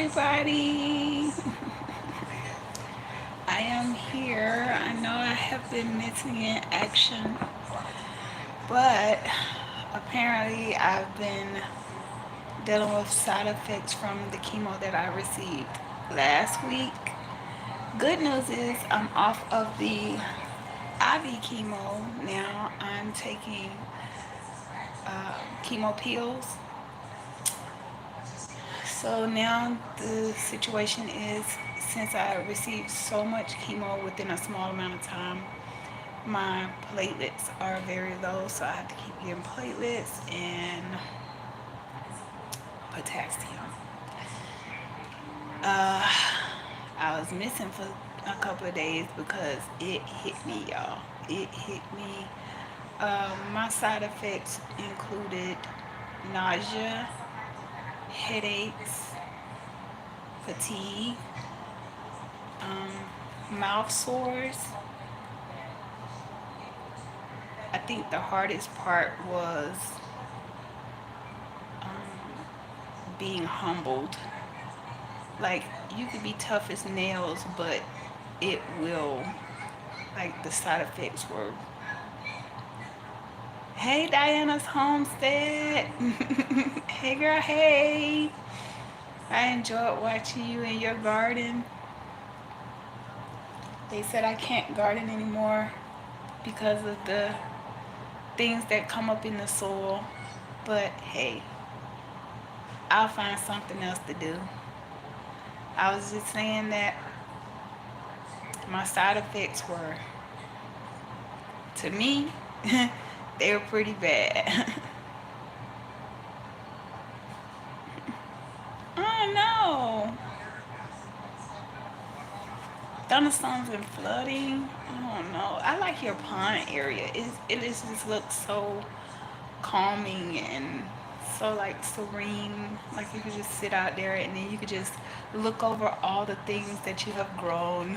everybody. I am here. I know I have been missing in action, but apparently I've been dealing with side effects from the chemo that I received last week. Good news is I'm off of the IV chemo now. I'm taking chemo pills. So now the situation is since I received so much chemo within a small amount of time, my platelets are very low, so I have to keep getting platelets and potassium. Uh, I was missing for a couple of days because it hit me, y'all. It hit me. My side effects included nausea, headaches, fatigue, mouth sores. I think the hardest part was being humbled. Like, you could be tough as nails, but it will, like, the side effects were, hey, Diana's Homestead. Hey, girl, hey. I enjoyed watching you in your garden. They said I can't garden anymore because of the things that come up in the soil. But hey, I'll find something else to do. I was just saying that my side effects were, to me, they were pretty bad. Oh no! Thunderstorms and flooding. I don't know. I like your pond area. Just looks so calming and so like serene. Like you could just sit out there and then you could just look over all the things that you have grown.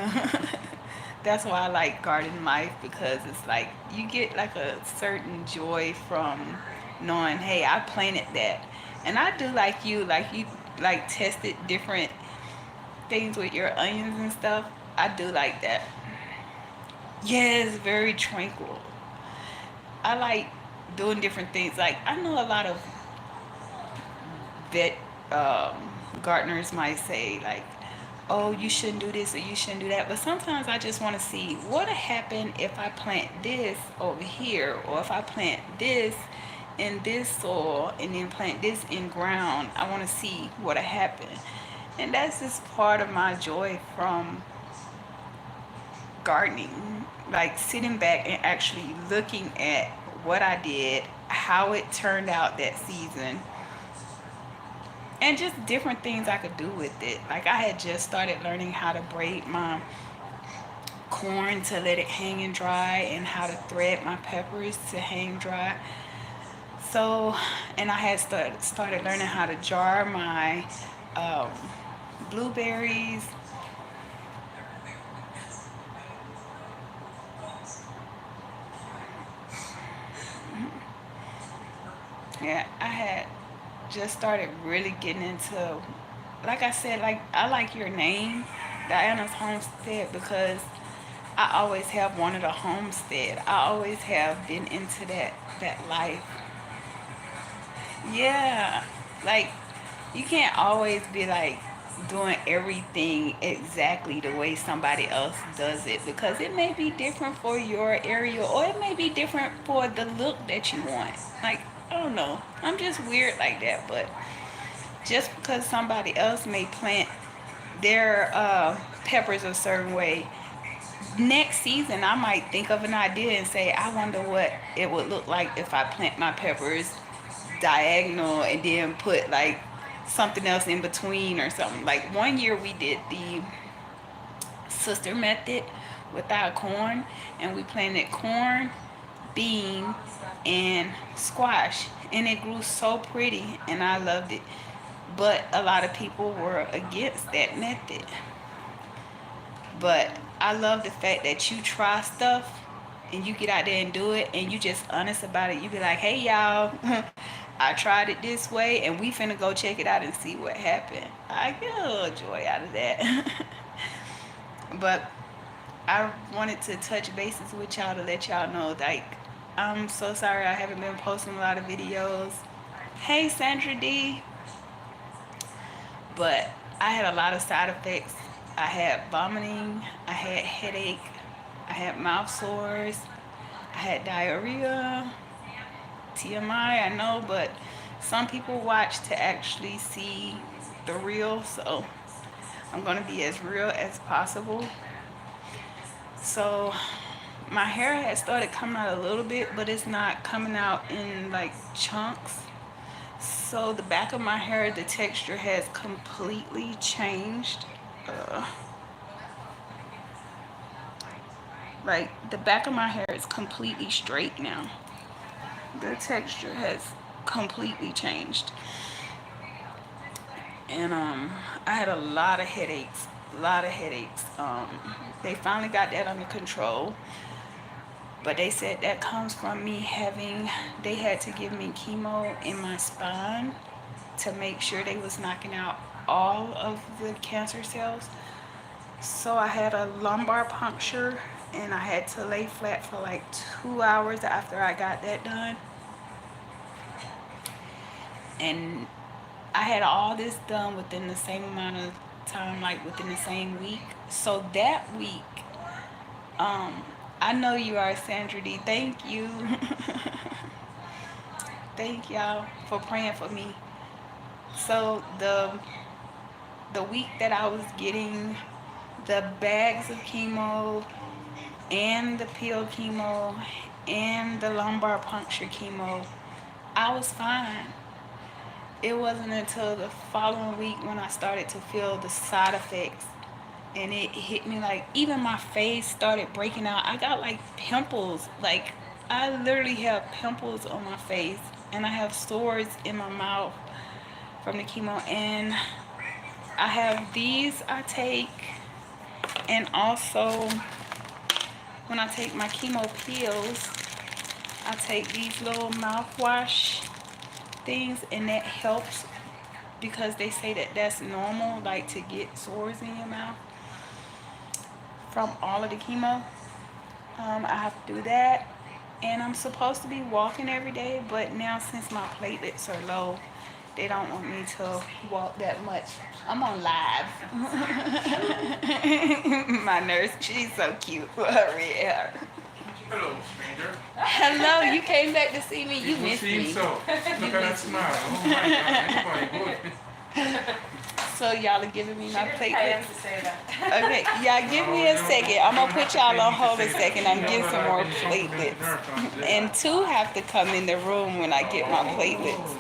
That's why I like garden life because it's like you get like a certain joy from knowing, hey, I planted that. And I do like you like tested different things with your onions and stuff. I do like that. Yes, very tranquil. I like doing different things. Like I know a lot of vet gardeners might say like, "Oh, you shouldn't do this or you shouldn't do that." But sometimes I just want to see what'll happen if I plant this over here, or if I plant this in this soil and then plant this in ground. I want to see what'll happen, and that's just part of my joy from gardening, like sitting back and actually looking at what I did, how it turned out that season, and just different things I could do with it. Like I had just started learning how to braid my corn to let it hang and dry, and how to thread my peppers to hang dry. So, and I had started learning how to jar my um, blueberries. Yeah, I had just started really getting into, like I said, like I like your name, Diana's Homestead, because I always have wanted a homestead. I always have been into that life. Yeah, like you can't always be like doing everything exactly the way somebody else does it, because it may be different for your area, or it may be different for the look that you want. Like, I don't know. I'm just weird like that, but just because somebody else may plant their peppers a certain way, next season I might think of an idea and say, I wonder what it would look like if I plant my peppers diagonal and then put like something else in between or something. Like one year we did the sister method with our corn, and we planted corn, bean, and squash, and it grew so pretty and I loved it. But a lot of people were against that method. But I love the fact that you try stuff and you get out there and do it, and you just honest about it. You be like, hey y'all, I tried it this way, and we finna go check it out and see what happened. I get a little joy out of that. But I wanted to touch bases with y'all to let y'all know, like, I'm so sorry I haven't been posting a lot of videos. Hey, Sandra D. But I had a lot of side effects. I had vomiting, I had headache, I had mouth sores, I had diarrhea, TMI, I know, but some people watch to actually see the real, so I'm gonna be as real as possible. So my hair has started coming out a little bit, but it's not coming out in like chunks. So the back of my hair, the texture has completely changed. Uh, like the back of my hair is completely straight now. The texture has completely changed. And I had a lot of headaches, a lot of headaches. They finally got that under control, but they said that comes from me having, they had to give me chemo in my spine to make sure they was knocking out all of the cancer cells. So I had a lumbar puncture, and I had to lay flat for like 2 hours after I got that done. And I had all this done within the same amount of time, like within the same week. So that week, um, I know you are, Sandra D. Thank you. Thank y'all for praying for me. So the week that I was getting the bags of chemo and the pill chemo and the lumbar puncture chemo, I was fine. It wasn't until the following week when I started to feel the side effects, and it hit me like even my face started breaking out. I got like pimples, like I literally have pimples on my face, and I have sores in my mouth from the chemo, and I have these I take, and also when I take my chemo pills, I take these little mouthwash things, and that helps because they say that that's normal, like to get sores in your mouth from all of the chemo. I have to do that, and I'm supposed to be walking every day, but now since my platelets are low, they don't want me to walk that much. I'm on live. My nurse, she's so cute with her red hair. Hello, stranger. Hello, you came back to see me. You missed me. So. Look at that smile. Oh my God, anybody good? So y'all are giving me my platelets. To say that. Okay, y'all give me a second. I'm gonna put y'all on hold a second. I'm getting some more platelets. And two have to come in the room when I get my platelets.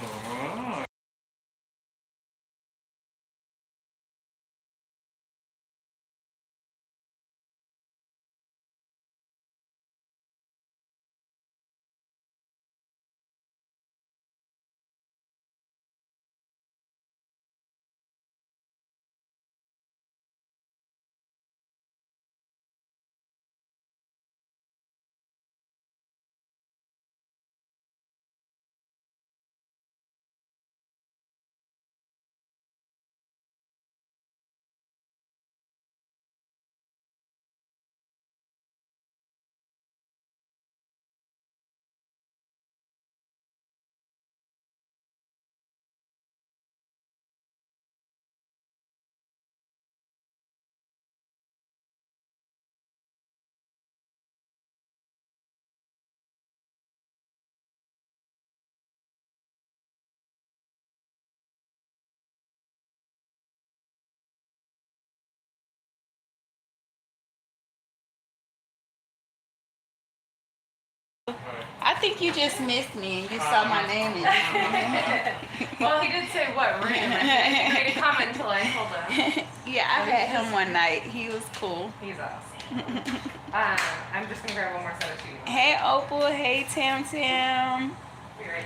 I think you just missed me and you saw my name in it. Well, he did say what room. I made a comment until I told him. Yeah, I had him one night. He was cool. He's awesome. I'm just gonna grab one more set of shoes. Hey Opal, hey Tam Tam. Be right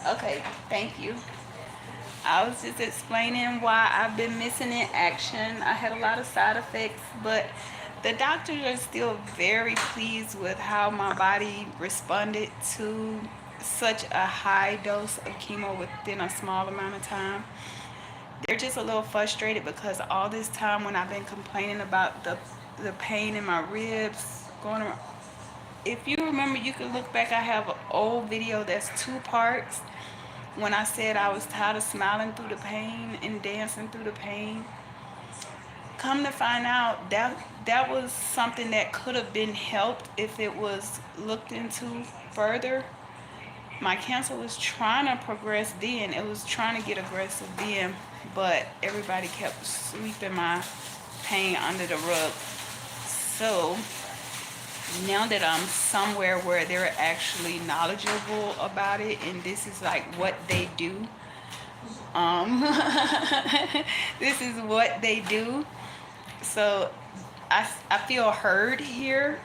there. Okay, thank you. I was just explaining why I've been missing in action. I had a lot of side effects, but the doctors are still very pleased with how my body responded to such a high dose of chemo within a small amount of time. They're just a little frustrated because all this time when I've been complaining about the pain in my ribs going around. If you remember, you can look back. I have an old video that's two parts when I said I was tired of smiling through the pain and dancing through the pain. Come to find out that was something that could have been helped if it was looked into further. My cancer was trying to progress then. It was trying to get aggressive then, but everybody kept sweeping my pain under the rug. So now that I'm somewhere where they're actually knowledgeable about it and this is like what they do, um, this is what they do. So I feel heard here.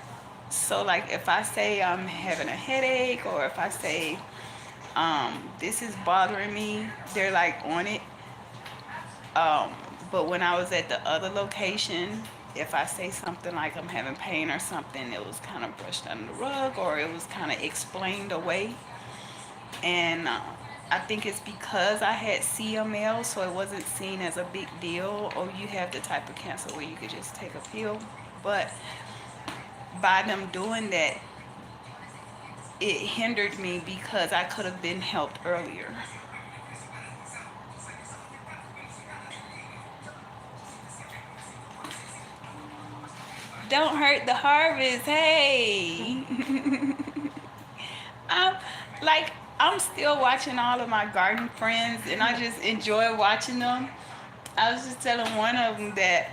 So like if I say I'm having a headache or if I say this is bothering me, they're like on it. Um, but when I was at the other location, if I say something like I'm having pain or something, it was kind of brushed under the rug or it was kind of explained away. And I think it's because I had CML, so it wasn't seen as a big deal. Or you have the type of cancer where you could just take a pill. But by them doing that, it hindered me because I could have been helped earlier. Don't hurt the harvest, hey. I'm like I'm still watching all of my garden friends, and I just enjoy watching them. I was just telling one of them that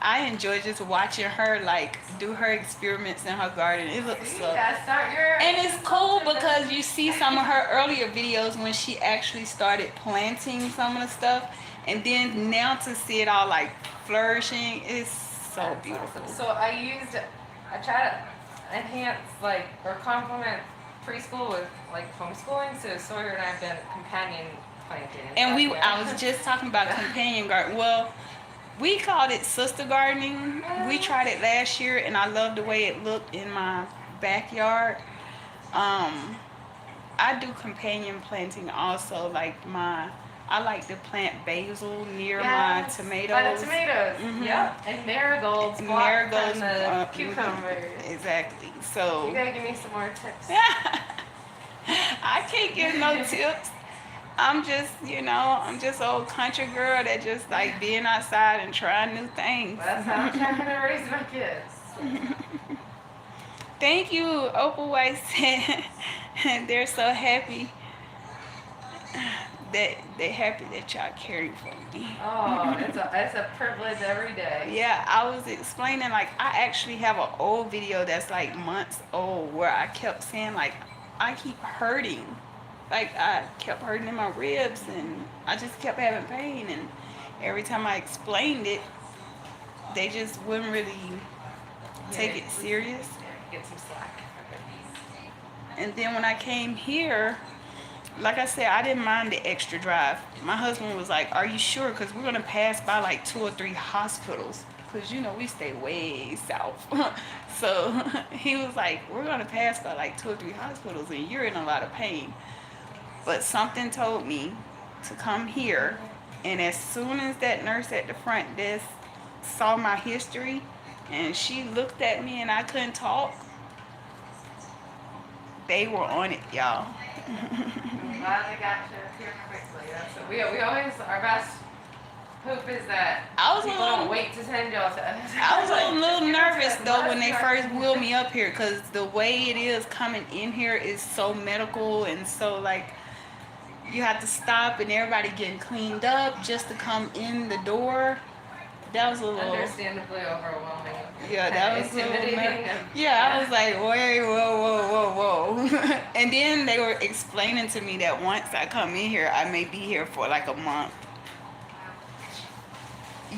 I enjoy just watching her like do her experiments in her garden. It looks See, so, that's not your. and it's cool because you see some of her earlier videos when she actually started planting some of the stuff, and then now to see it all like flourishing is so That's beautiful. awesome. So I try to enhance like or complement preschool with like homeschooling. So Sawyer and I have been companion planting. And I Yeah. was just talking about companion garden. Well, we called it sister gardening. We tried it last year, and I loved the way it looked in my backyard. Um, I do companion planting also. I like to plant basil near my Yes, by the tomatoes. tomatoes. Mhm. Yep. And marigolds block Marigolds, from the cucumbers. exactly. You So gotta give me some more tips. I can't give no tips. I'm just old country girl that just like being outside and trying new things. That's how I'm trying to raise my kids. Thank you, Opal White said. They're so happy that they happy that y'all caring for me. Oh, it's a privilege every day. Yeah, I was explaining like I actually have an old video that's like months old where I kept saying like I keep hurting. Like I kept hurting in my ribs and I just kept having pain and every time I explained it, they just wouldn't really take it serious. Get some slack. And then when I came here, like I said, I didn't mind the extra drive. My husband was like, "Are you sure? Because we're gonna pass by like 2 or 3 hospitals. Because we stay way south." So he was like, "We're gonna pass by like 2 or 3 hospitals, and you're in a lot of pain." But something told me to come here, and as soon as that nurse at the front desk saw my history, and she looked at me, and I couldn't talk, they were on it, y'all. I'm glad they got you here quickly. That's what we always our best hope is that I was a people little don't wait to send y'all to us. I was a little Just give us nervous that though when last they direct first wheeled me up here because the way it is coming in here is so medical and so like you have to stop and everybody getting cleaned up just to come in the door. That was a little understandably overwhelming. yeah, that was a little intimidating. yeah, I was like, wait, whoa. And then they were explaining to me that once I come in here, I may be here for like a month.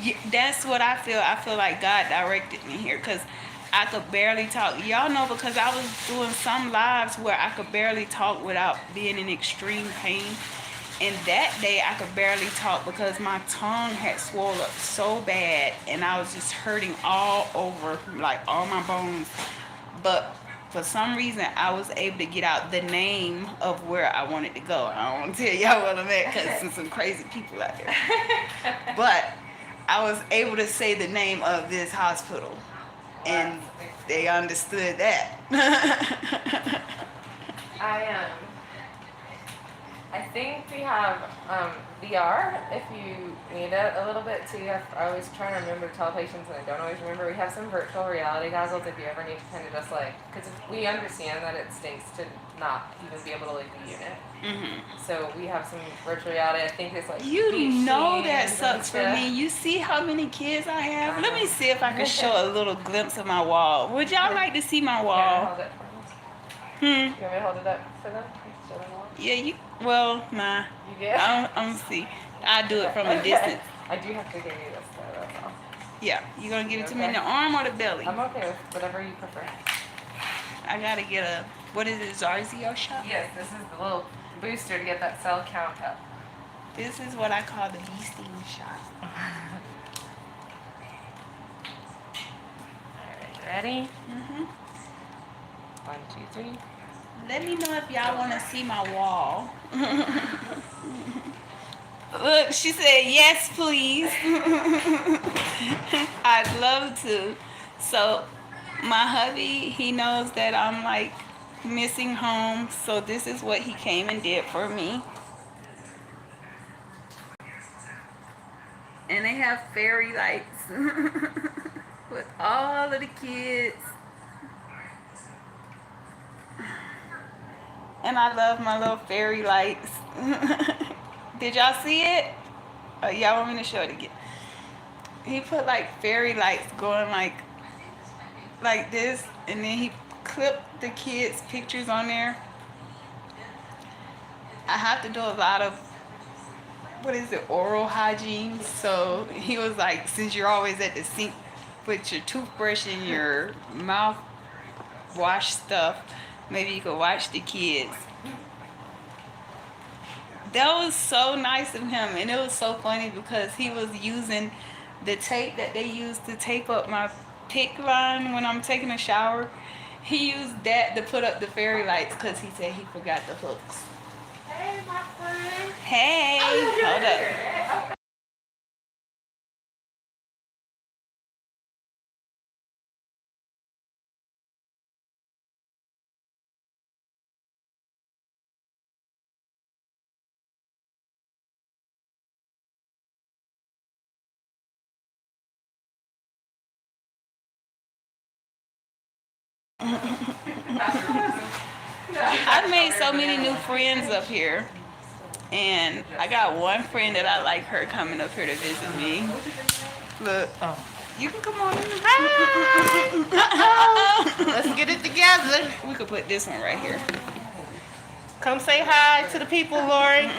Yeah, that's what I feel. I feel like God directed me here because I could barely talk. Y'all know because I was doing some lives where I could barely talk without being in extreme pain. And that day I could barely talk because my tongue had swelled up so bad and I was just hurting all over, like all my bones. But for some reason, I was able to get out the name of where I wanted to go. I don't want to tell y'all what I'm at because there's some crazy people out there. But I was able to say the name of this hospital, and they understood that. I I think we have VR if you need it a little bit too. I always try to remember to tell patients, and I don't always remember. We have some virtual reality goggles if you ever need to kind of just like, because we understand that it stinks to not even be able to leave the unit. So we have some virtual reality. I think it's like You know that scenes sucks for stuff. me. You see how many kids I have? Let me see if I can show a little glimpse of my wall. Would y'all like to see my You want me to wall? hold it for Hmm. them? You want me to hold it up for them? Show them all? Yeah, you. Well, nah. You get? I'm see. I do it from a Okay. distance. I do have to give you this though, that's all. Yeah, you gonna give it to me in Okay. the arm or the belly? I'm okay with whatever you prefer. I gotta get a, what is it, Zarzio shot? Yes, this is the little booster to get that cell count up. This is what I call the bee sting shot. Alright, ready? Mhm. 1, 2, 3. Let me know if y'all want to see my wall. Look, she said, yes, please. I'd love to. So, my hubby, he knows that I'm like missing home. So, this is what he came and did for me. And they have fairy lights with all of the kids. And I love my little fairy lights. Did y'all see it? Y'all want me to show it again? He put like fairy lights going like this, and then he clipped the kids' pictures on there. I have to do a lot of, what is it, oral hygiene. So he was like, since you're always at the sink with your toothbrush and your mouth wash stuff, maybe you could watch the kids. That was so nice of him, and it was so funny because he was using the tape that they use to tape up my pick line when I'm taking a shower. He used that to put up the fairy lights because he said he forgot the hooks. Hey, my friend. Hey, hold up. I've made so many new friends up here. And I got one friend that I like her coming up here to visit me. Look. Oh. You can come on in. Let's get it together. We could put this one right here. Come say hi to the people, Lori.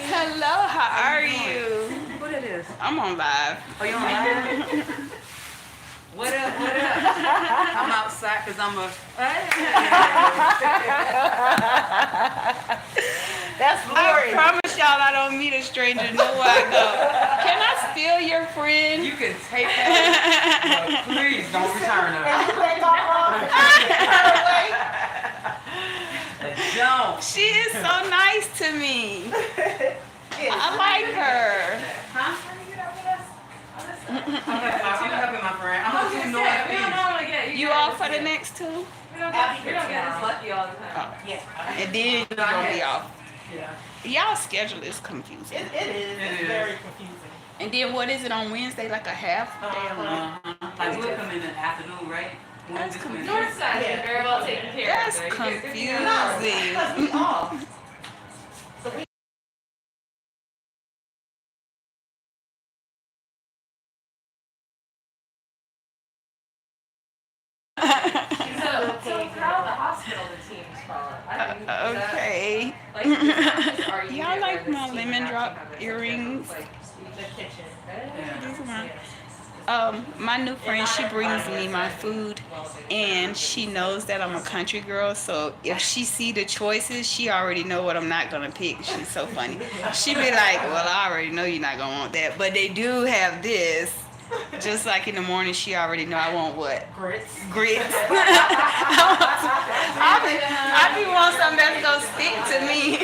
Hello, how are you? What it is? I'm on live. Oh, you on live? What up, what up? I'm outside because I'm a... That's I Lori. promise y'all I don't meet a stranger nowhere I go. Can I steal your friend? You can take that, but please don't return her. Don't. She is so nice to me. I like her. Huh? I'm helping my friend. I'm just too We don't northeast. normally get You off for the next two? We don't get this lucky all the time. And then you're gonna be off. Yeah. Y'all schedule is confusing. It is. It's very confusing. And then what is it on Wednesday? Like a half day or what? Like we'll come in the afternoon, right? That's confusing. North side is very well taken care of. That's so you get good to go. confusing. Because we off. So how the hospital the teams follow? I mean, Okay. like, it's not just our unit Y'all like where this my team lemon actually drop have this, earrings? like, the kitchen. These are mine. My new friend, she brings me my food, and she knows that I'm a country girl, so if she see the choices, she already know what I'm not gonna pick. She's so funny. She be like, well, I already know you're not gonna want that, but they do have this. Just like in the morning, she already know I want what? Grits. Grits. I be want something that's gonna stick to me.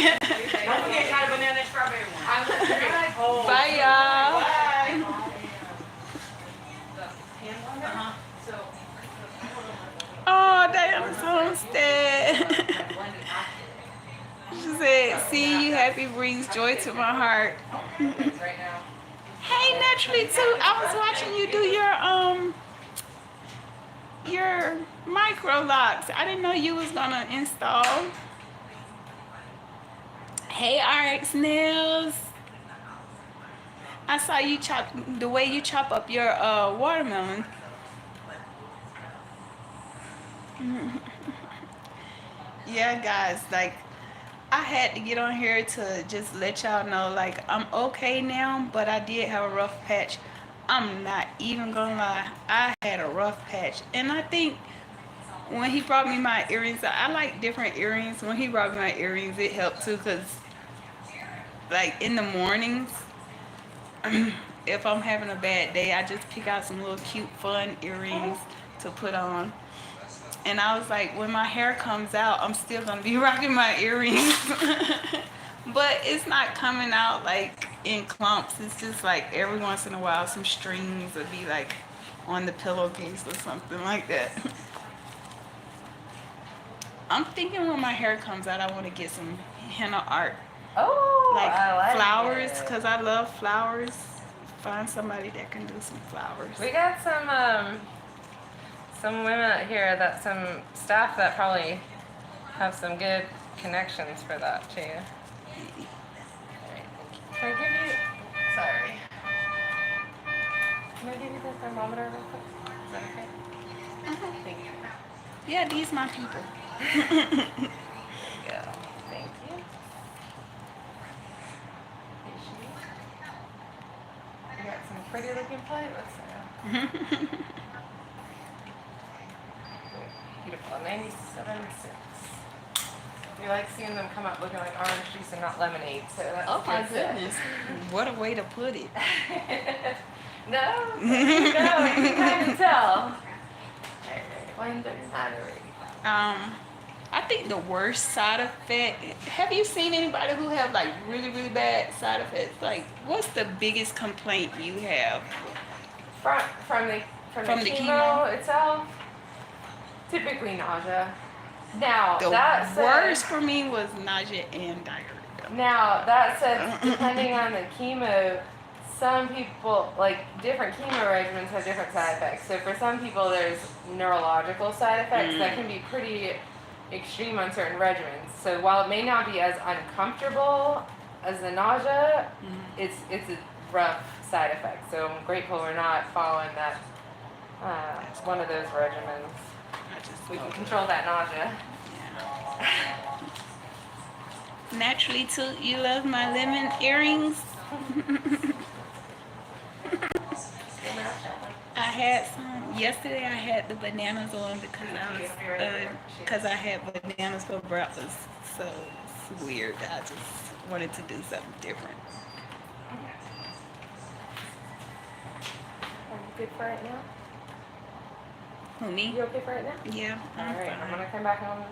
Don't forget to try the banana and strawberry one. Bye, y'all. Uh-huh. Oh, Diana's homestead. She said, "Seeing you happy brings joy to my heart." Right now. Hey, naturally too. I was watching you do your micro locks. I didn't know you was gonna install. Hey, RX Nails. I saw you chop the way you chop up your watermelon. Yeah, guys, like I had to get on here to just let y'all know, like, I'm okay now, but I did have a rough patch. I'm not even gonna lie, I had a rough patch, and I think when he brought me my earrings, I like different earrings. When he brought me my earrings, it helped too, cause like in the mornings, if I'm having a bad day, I just pick out some little cute, fun earrings to put on. And I was like, when my hair comes out, I'm still gonna be rocking my earrings. But it's not coming out like in clumps. It's just like every once in a while, some strings would be like on the pillowcase or something like that. I'm thinking when my hair comes out, I want to get some henna art, Oh, like I like flowers, it. because I love flowers. Find somebody that can do some flowers. We got some women out here that some staff that probably have some good connections for that too. Can I give you? Sorry. Can I give you the thermometer real quick? Is that okay? Thank you. Yeah, these my people. There you go. Thank you. You got some pretty looking platelets there. Beautiful. 97.6. We like seeing them come up looking like orange juice and not lemonade. So that's Oh my good stuff. goodness. What a way to put it. No, you can kind of tell. 139 already. I think the worst side effect, have you seen anybody who have like really, really bad side effects? Like, what's the biggest complaint you have? From the the chemo itself, typically nausea. Now The that said, worst for me was nausea and diarrhea. now that said, depending on the chemo, some people like different chemo regimens have different side effects. So for some people, there's neurological side effects that can be pretty extreme on certain regimens. So while it may not be as uncomfortable as the nausea, it's a rough side effect. So I'm grateful we're not following that one of those regimens. We can control that nausea. Naturally, too, you love my lemon earrings. I had some yesterday. I had the bananas on because I had bananas for breakfast. So it's weird. I just wanted to do something different. Are you good for right now? Who, me? You okay for right now? Yeah. All right, I'm fine. gonna come back on a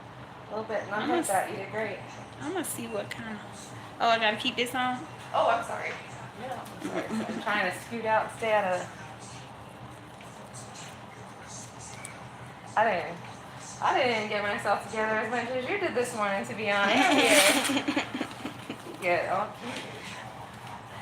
little bit and unhook that. You did great. I'm gonna see what kind of. Oh, I gotta keep this on. Oh, I'm sorry. No, I'm sorry. I'm trying to scoot out and stay out of. I didn't get myself together as much as you did this morning, to be honest. Yeah.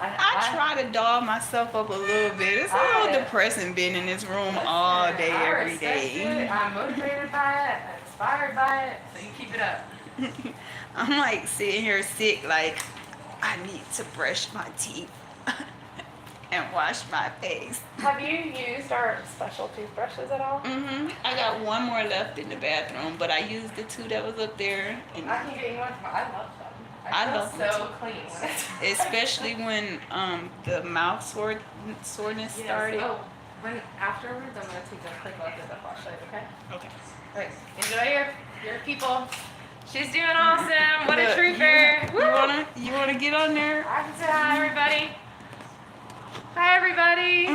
I try to doll myself up a little bit. It's a little depressing being in this room all day, every day. I'm motivated by it. I'm inspired by it. So you keep it up. I'm like sitting here sick, like I need to brush my teeth and wash my face. Have you used our special toothbrushes at all? I got one more left in the bathroom, but I used the two that was up there. And I can get you one. I love them. I feel love them so too. clean when it's especially when the mouth soreness started. Oh, when afterwards, I'm gonna take a quick look at the flashlight. Okay. Okay. All right. Enjoy your people. She's doing awesome. What a Look, trooper. You wanna get on there? I can say hi, everybody. Hi, everybody.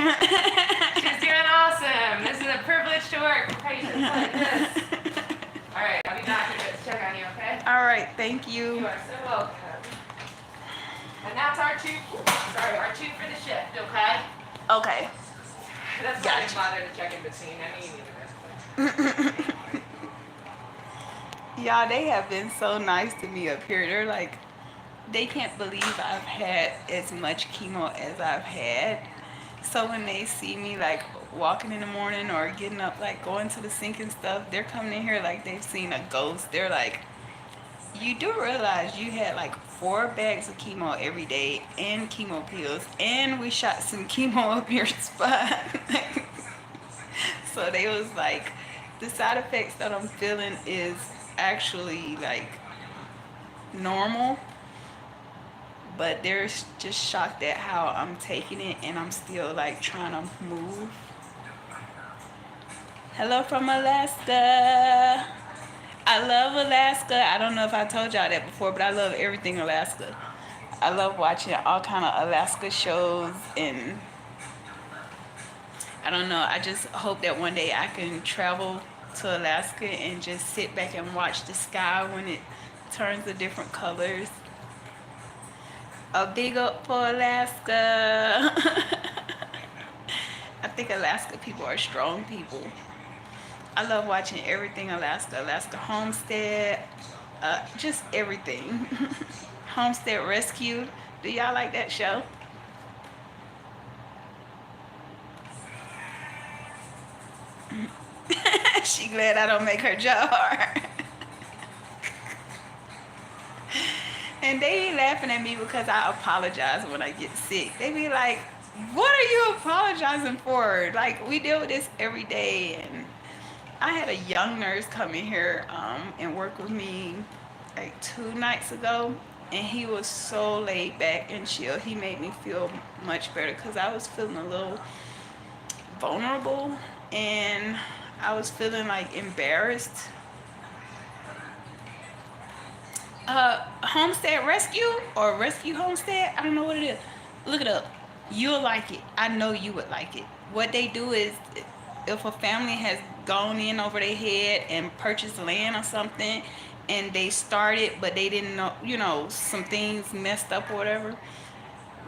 She's doing awesome. This is a privilege to work with patients like this. All right, I'll be back to check on you, okay? All right, thank You you. are so welcome. And that's our tube. Sorry, our tube for the shift, okay? Okay. That's why I didn't Gotcha. bother to check in between. I knew you needed this. Y'all, they have been so nice to me up here. They're like, they can't believe I've had as much chemo as I've had. So when they see me like walking in the morning or getting up, like going to the sink and stuff, they're coming in here like they've seen a ghost. They're like, you do realize you had like 4 bags of chemo every day and chemo pills, and we shot some chemo up your spine. So they was like, the side effects that I'm feeling is actually like normal, but they're just shocked at how I'm taking it and I'm still like trying to move. Hello from Alaska. I love Alaska. I don't know if I told y'all that before, but I love everything Alaska. I love watching all kind of Alaska shows, and I don't know. I just hope that one day I can travel to Alaska and just sit back and watch the sky when it turns to different colors. A big up for Alaska. I think Alaska people are strong people. I love watching everything Alaska. Alaska Homestead, just everything. Homestead Rescue. Do y'all like that show? She glad I don't make her job hard. And they be laughing at me because I apologize when I get sick. They be like, what are you apologizing for? Like, we deal with this every day. And I had a young nurse come in here and work with me like 2 nights ago. And he was so laid back and chill. He made me feel much better because I was feeling a little vulnerable. And I was feeling like embarrassed. Homestead Rescue or Rescue Homestead, I don't know what it is. Look it up. You'll like it. I know you would like it. What they do is, if a family has gone in over their head and purchased land or something, and they started but they didn't know, some things messed up or whatever,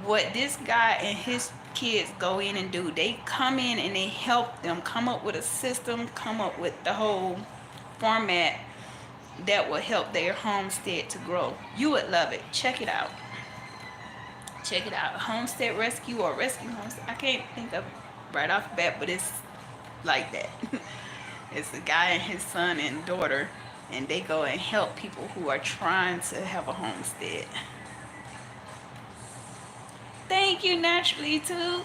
what this guy and his kids go in and do, they come in and they help them come up with a system, come up with the whole format that will help their homestead to grow. You would love it. Check it out. Check it out. Homestead Rescue or Rescue Homestead. I can't think of right off the bat, but it's like that. It's a guy and his son and daughter, and they go and help people who are trying to have a homestead. Thank you, Naturally, too.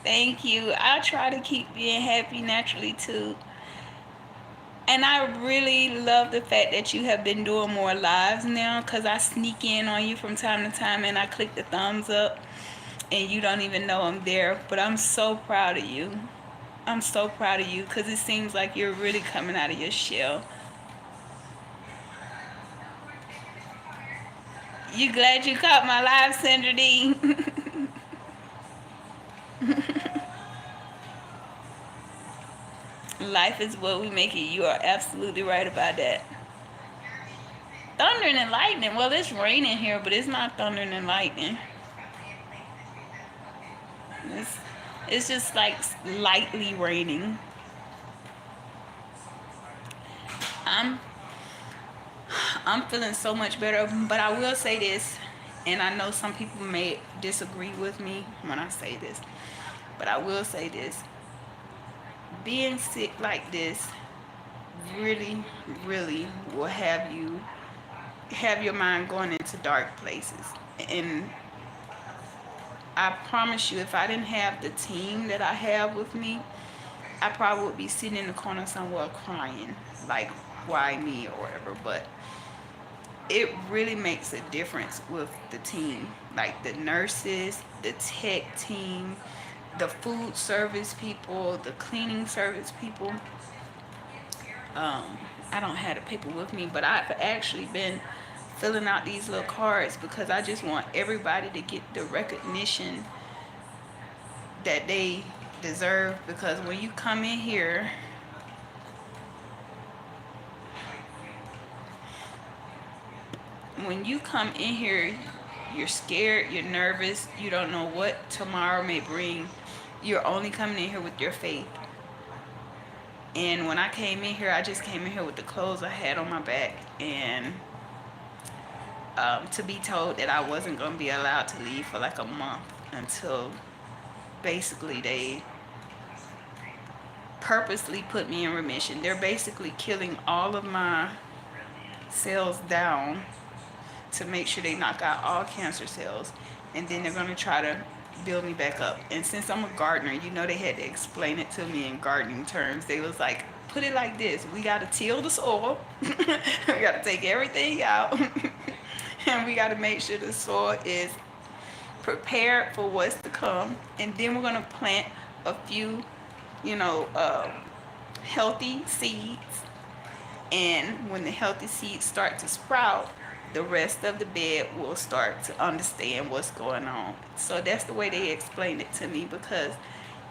Thank you. I'll try to keep being happy naturally too. And I really love the fact that you have been doing more lives now, because I sneak in on you from time to time and I click the thumbs up and you don't even know I'm there. But I'm so proud of you. I'm so proud of you because it seems like you're really coming out of your shell. You glad you caught my live, Sandra D? Life is what we make it. You are absolutely right about that. Thunder and lightning. Well, it's raining here, but it's not thundering and lightning. It's just like lightly raining. I'm I'm feeling so much better, but I will say this, and I know some people may disagree with me when I say this, but I will say this. Being sick like this really, really will have your mind going into dark places. And I promise you, if I didn't have the team that I have with me, I probably would be sitting in the corner somewhere crying, like, why me or whatever. But it really makes a difference with the team, like the nurses, the tech team, the food service people, the cleaning service people. Um, I don't have the paper with me, but I've actually been filling out these little cards because I just want everybody to get the recognition that they deserve. Because when you come in here, you're scared, you're nervous, you don't know what tomorrow may bring. You're only coming in here with your faith. And when I came in here, I just came in here with the clothes I had on my back, and to be told that I wasn't going to be allowed to leave for like a month until basically they purposely put me in remission. They're basically killing all of my cells down to make sure they knock out all cancer cells, and then they're going to try to build me back up. And since I'm a gardener, they had to explain it to me in gardening terms. They was like, put it like this: we got to till the soil, we got to take everything out, and we got to make sure the soil is prepared for what's to come. And then we're going to plant a few, you know, uh, healthy seeds. And when the healthy seeds start to sprout, the rest of the bed will start to understand what's going on. So that's the way they explained it to me, because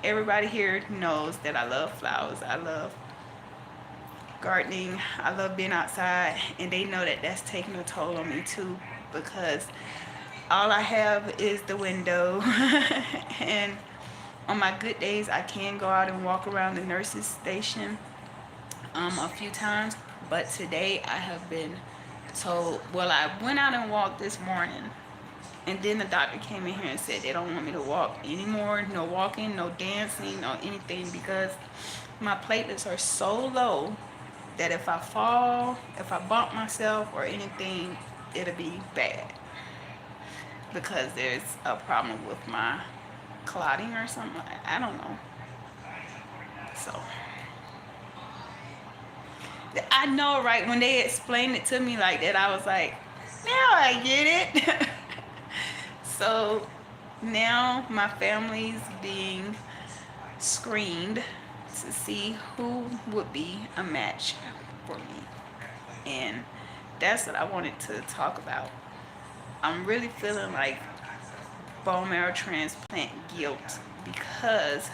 everybody here knows that I love flowers, I love gardening, I love being outside, and they know that that's taking a toll on me too, because all I have is the window. And on my good days, I can go out and walk around the nurses station a few times, but today I have been told, well, I went out and walked this morning, and then the doctor came in here and said they don't want me to walk anymore, no walking, no dancing, no anything, because my platelets are so low that if I fall, if I bump myself or anything, it'll be bad, because there's a problem with my clotting or something. I don't know. So I know, right? When they explained it to me like that, I was like, now I get it. So now my family's being screened to see who would be a match for me. And that's what I wanted to talk about. I'm really feeling like bone marrow transplant guilt, because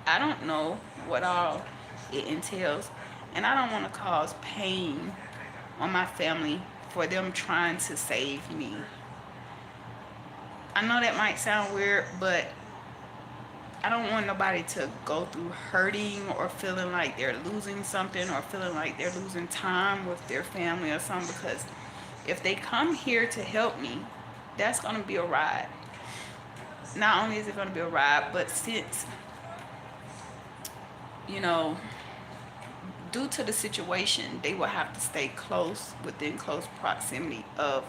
I don't know what all it entails, and I don't want to cause pain on my family for them trying to save me. I know that might sound weird, but I don't want nobody to go through hurting or feeling like they're losing something or feeling like they're losing time with their family or something, because if they come here to help me, that's going to be a ride. Not only is it going to be a ride, but since, you know, due to the situation, they will have to stay within close proximity of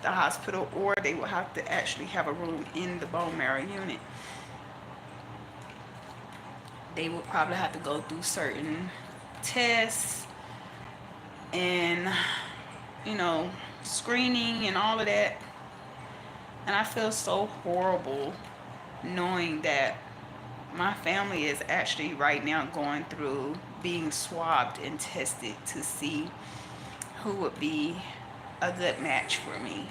the hospital, or they will have to actually have a room in the bone marrow unit. They will probably have to go through certain tests and, screening and all of that. And I feel so horrible knowing that my family is actually right now going through being swabbed and tested to see who would be a good match for me.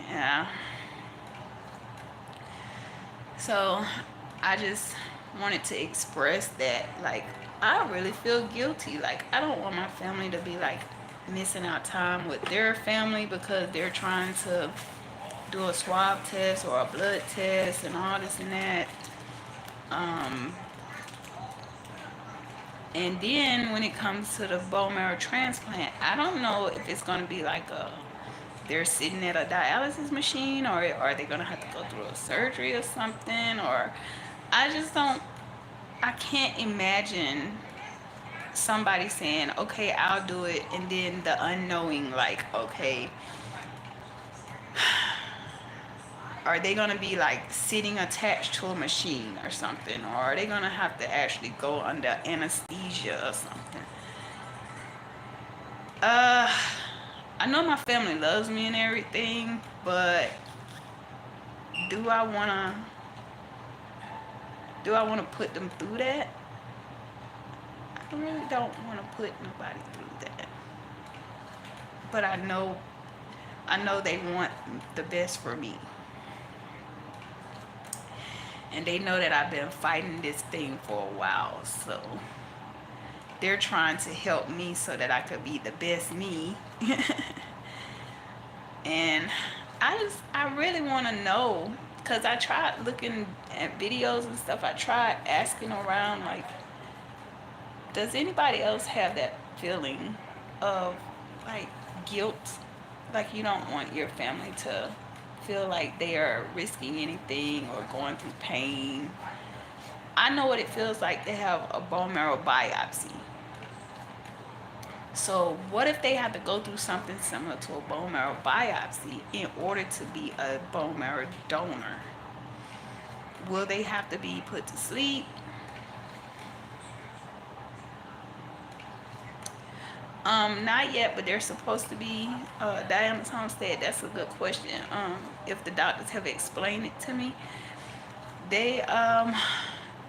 Yeah. So I just wanted to express that, like, I really feel guilty. Like, I don't want my family to be like missing out time with their family because they're trying to do a swab test or a blood test and all this and that. And then when it comes to the bone marrow transplant, I don't know if it's going to be like they're sitting at a dialysis machine, or are they going to have to go through a surgery or something, or I can't imagine somebody saying, okay, I'll do it, and then the unknowing, like, okay, are they going to be like sitting attached to a machine or something, or are they going to have to actually go under anesthesia or something? I know my family loves me and everything, but do I wanna do I wanna put them through that? I really don't wanna put nobody through that. But I know they want the best for me. And they know that I've been fighting this thing for a while. So they're trying to help me so that I could be the best me. And I really want to know, because I tried looking at videos and stuff. I tried asking around, like, does anybody else have that feeling of like guilt? Like you don't want your family to feel like they are risking anything or going through pain. I know what it feels like to have a bone marrow biopsy. So what if they have to go through something similar to a bone marrow biopsy in order to be a bone marrow donor? Will they have to be put to sleep? Not yet, but they're supposed to be. Diana's Homestead. That's a good question. If the doctors have explained it to me, they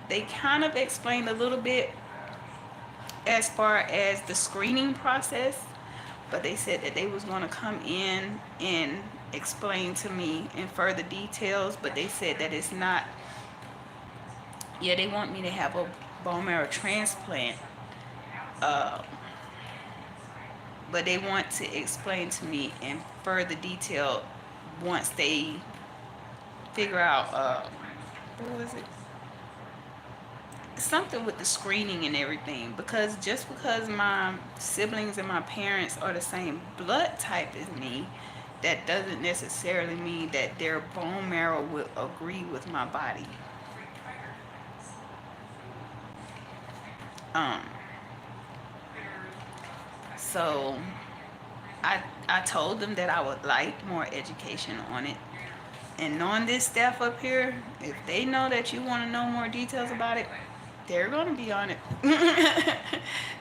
they kind of explained a little bit as far as the screening process, but they said that they was going to come in and explain to me in further details. But they said that it's not. Yeah, they want me to have a bone marrow transplant. Uh, but they want to explain to me in further detail once they figure out what was it, something with the screening and everything, because just because my siblings and my parents are the same blood type as me, that doesn't necessarily mean that their bone marrow will agree with my body. um so I told them that I would like more education on it. And knowing this staff up here, if they know that you want to know more details about it, they're going to be on it.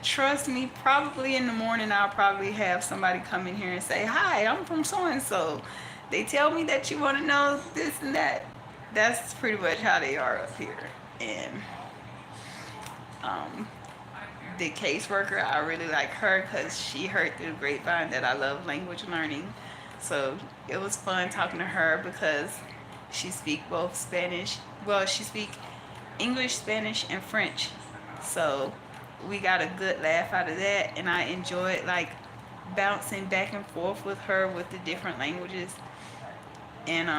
Trust me, probably in the morning, I'll probably have somebody come in here and say, "Hi, I'm from so and so. They tell me that you want to know this and that." That's pretty much how they are up here. And um, the caseworker, I really like her because she heard through the grapevine that I love language learning. So it was fun talking to her because she speak both Spanish. Well, she speak English, Spanish, and French. So we got a good laugh out of that, and I enjoyed like bouncing back and forth with her with the different languages. And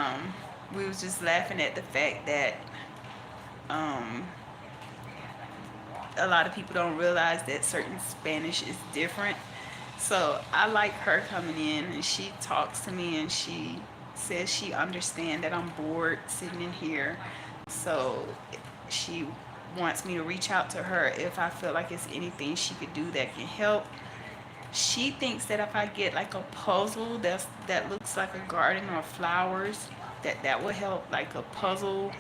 we was just laughing at the fact that um, a lot of people don't realize that certain Spanish is different. So I like her coming in, and she talks to me and she says she understands that I'm bored sitting in here. So she wants me to reach out to her if I feel like it's anything she could do that can help. She thinks that if I get like a puzzle that looks like a garden or flowers, that will help, like a puzzle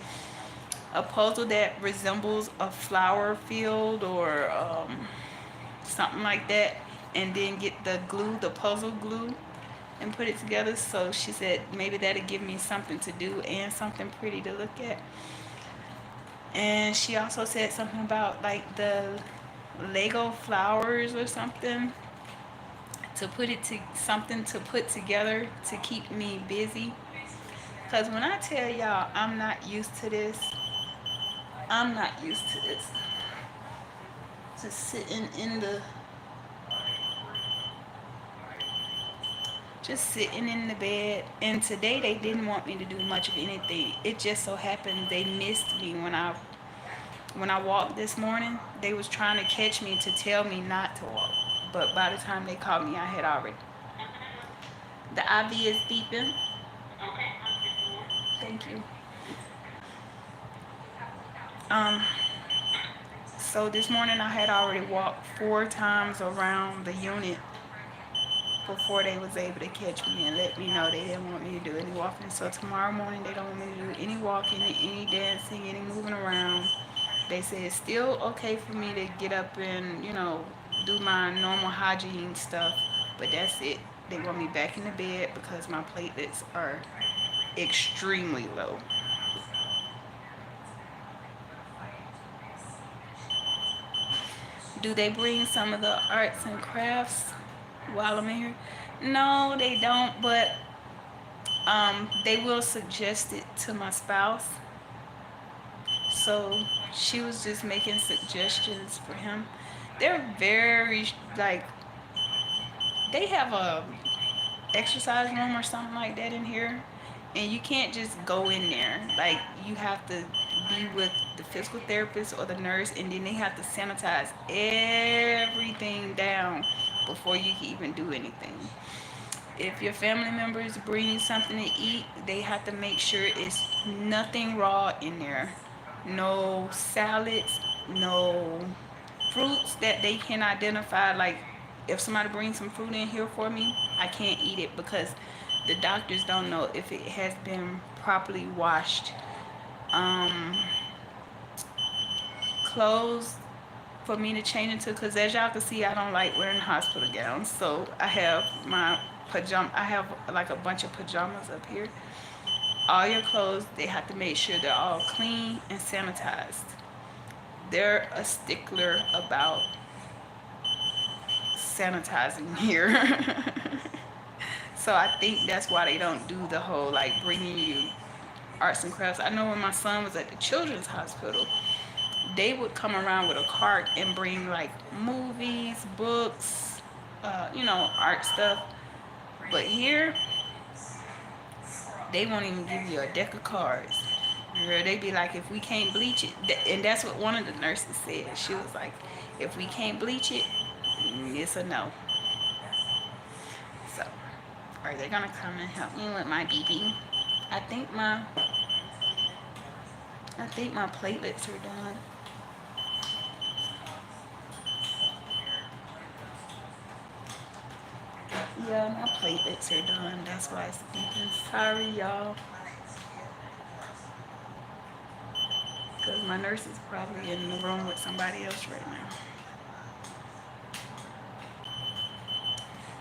that resembles a flower field or something like that, and then get the glue, the puzzle glue, and put it together. So she said maybe that'll give me something to do and something pretty to look at. And she also said something about like the Lego flowers or something to put it to something to put together to keep me busy. Because when I tell y'all I'm not used to this, I'm not used to this. Just sitting in the just sitting in the bed. And today they didn't want me to do much of anything. It just so happened they missed me when I walked this morning. They was trying to catch me to tell me not to walk. But by the time they called me, I had already. The IV is beeping. Thank you. Um, so this morning I had already walked 4 times around the unit before they was able to catch me and let me know they didn't want me to do any walking. So tomorrow morning they don't want me to do any walking, any dancing, any moving around. They say it's still okay for me to get up and, do my normal hygiene stuff, but that's it. They want me back in the bed because my platelets are extremely low. Do they bring some of the arts and crafts while I'm here? No, they don't, but they will suggest it to my spouse. So she was just making suggestions for him. They're very like they have a exercise room or something like that in here, and you can't just go in there. Like you have to be with the physical therapist or the nurse, and then they have to sanitize everything down before you can even do anything. If your family members bring you something to eat, they have to make sure it's nothing raw in there. No salads, no fruits that they can identify. Like if somebody brings some fruit in here for me, I can't eat it because the doctors don't know if it has been properly washed. Um, Clothes for me to change into, because as y'all can see, I don't like wearing hospital gowns. So I have my pajama. I have like a bunch of pajamas up here. All your clothes, they have to make sure they're all clean and sanitized. They're a stickler about sanitizing here. So I think that's why they don't do the whole like bringing you arts and crafts. I know when my son was at the children's hospital, they would come around with a cart and bring like movies, books, art stuff. But here, they won't even give you a deck of cards. Girl, they be like, if we can't bleach it, and that's what one of the nurses said. She was like, if we can't bleach it, it's a no. So, are they gonna come and help me with my BB? I think my, I think my platelets are done. Yeah, my platelets are done. That's why it's beeping. Sorry, y'all. Because my nurse is probably in the room with somebody else right now.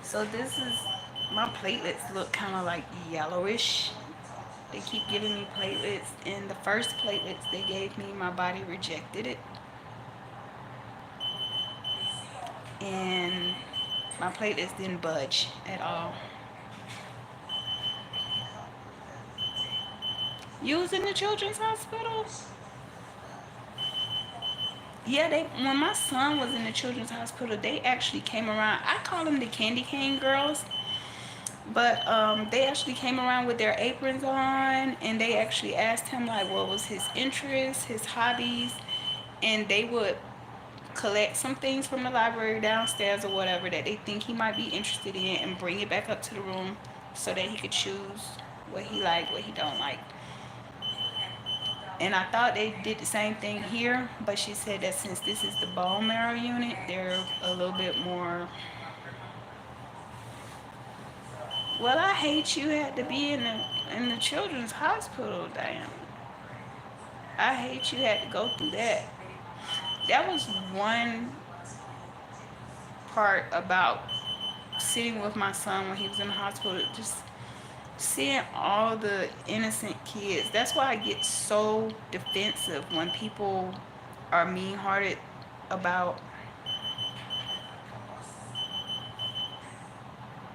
So this is, my platelets look kind of like yellowish. They keep giving me platelets. And the first platelets they gave me, my body rejected it. And my platelets didn't budge at all. You was in the children's hospital? Yeah, they when my son was in the children's hospital, they actually came around. I call them the candy cane girls, but they actually came around with their aprons on, and they actually asked him like what was his interests, his hobbies, and they would collect some things from the library downstairs or whatever that they think he might be interested in, and bring it back up to the room so that he could choose what he liked, what he don't like. And I thought they did the same thing here, but she said that since this is the bone marrow unit, they're a little bit more. Well, I hate you had to be in the children's hospital, damn. I hate you had to go through that. That was one part about sitting with my son when he was in the hospital, just seeing all the innocent kids. That's why I get so defensive when people are mean-hearted about,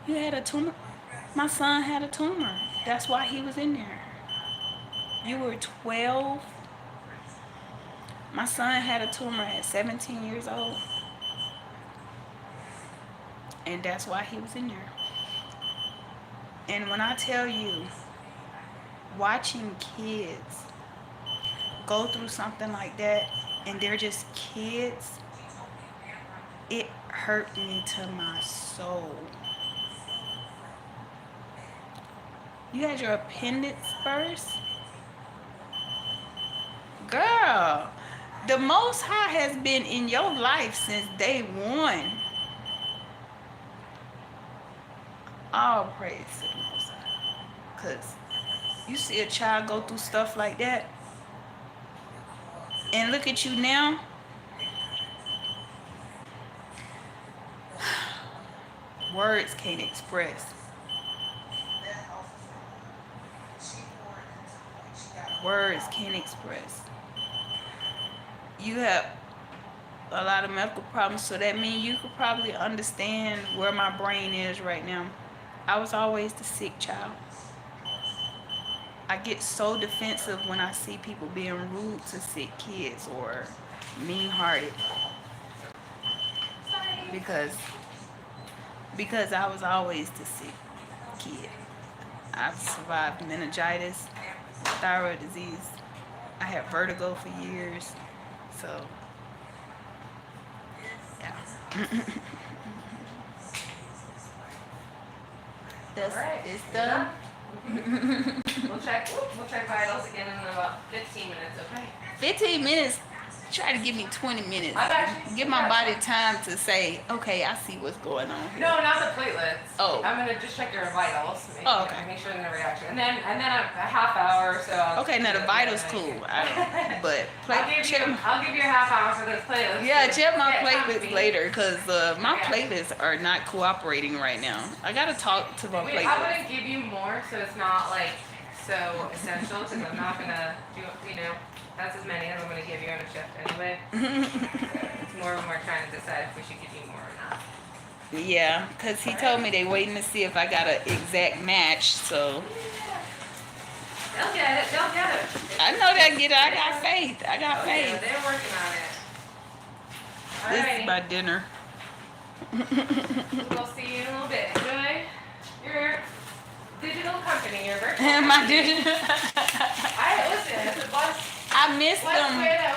you had a tumor. My son had a tumor. That's why he was in there. You were 12. My son had a tumor at 17 years old, and that's why he was in there. And when I tell you, watching kids go through something like that, and they're just kids, it hurt me to my soul. You had your appendix burst? Girl, the Most High has been in your life since day one. All praise to the Most High. Because you see a child go through stuff like that, and look at you now. Words can't express. Words can't express. You have a lot of medical problems, so that means you could probably understand where my brain is right now. I was always the sick child. I get so defensive when I see people being rude to sick kids or mean-hearted because I was always the sick kid. I've survived meningitis, thyroid disease. I had vertigo for years. So, yeah. That's Alright, it's you're done. We'll check vitals again in about 15 minutes, okay? 15 minutes. Try to give me 20 minutes. I got you. Give my body time to say, okay, I see what's going on here. No, not the platelets. Oh. I'm gonna just check your vitals. Oh, okay. Make sure there's no reaction. And then a half hour or so. Okay, now the vitals cool. But I'll give you a half hour for those platelets. yeah, check my Yeah, platelets later because my platelets are not cooperating right now. I gotta talk to my I platelets. wouldn't give you more, so it's not like so essential because I'm not gonna do, that's as many as I'm gonna give you on a shift anyway. It's more when we're trying to decide if we should give you more or not. Yeah, because he told me they waiting to see if I got an exact match. So They'll get it. They'll get it. I know they'll get it. I got faith. I got Yeah, faith. they're working on it. This is Alrighty. my dinner. We'll see you in a little bit. Enjoy your digital company, your virtual And my company. dinner. Listen, it's a blessed I missed way them. that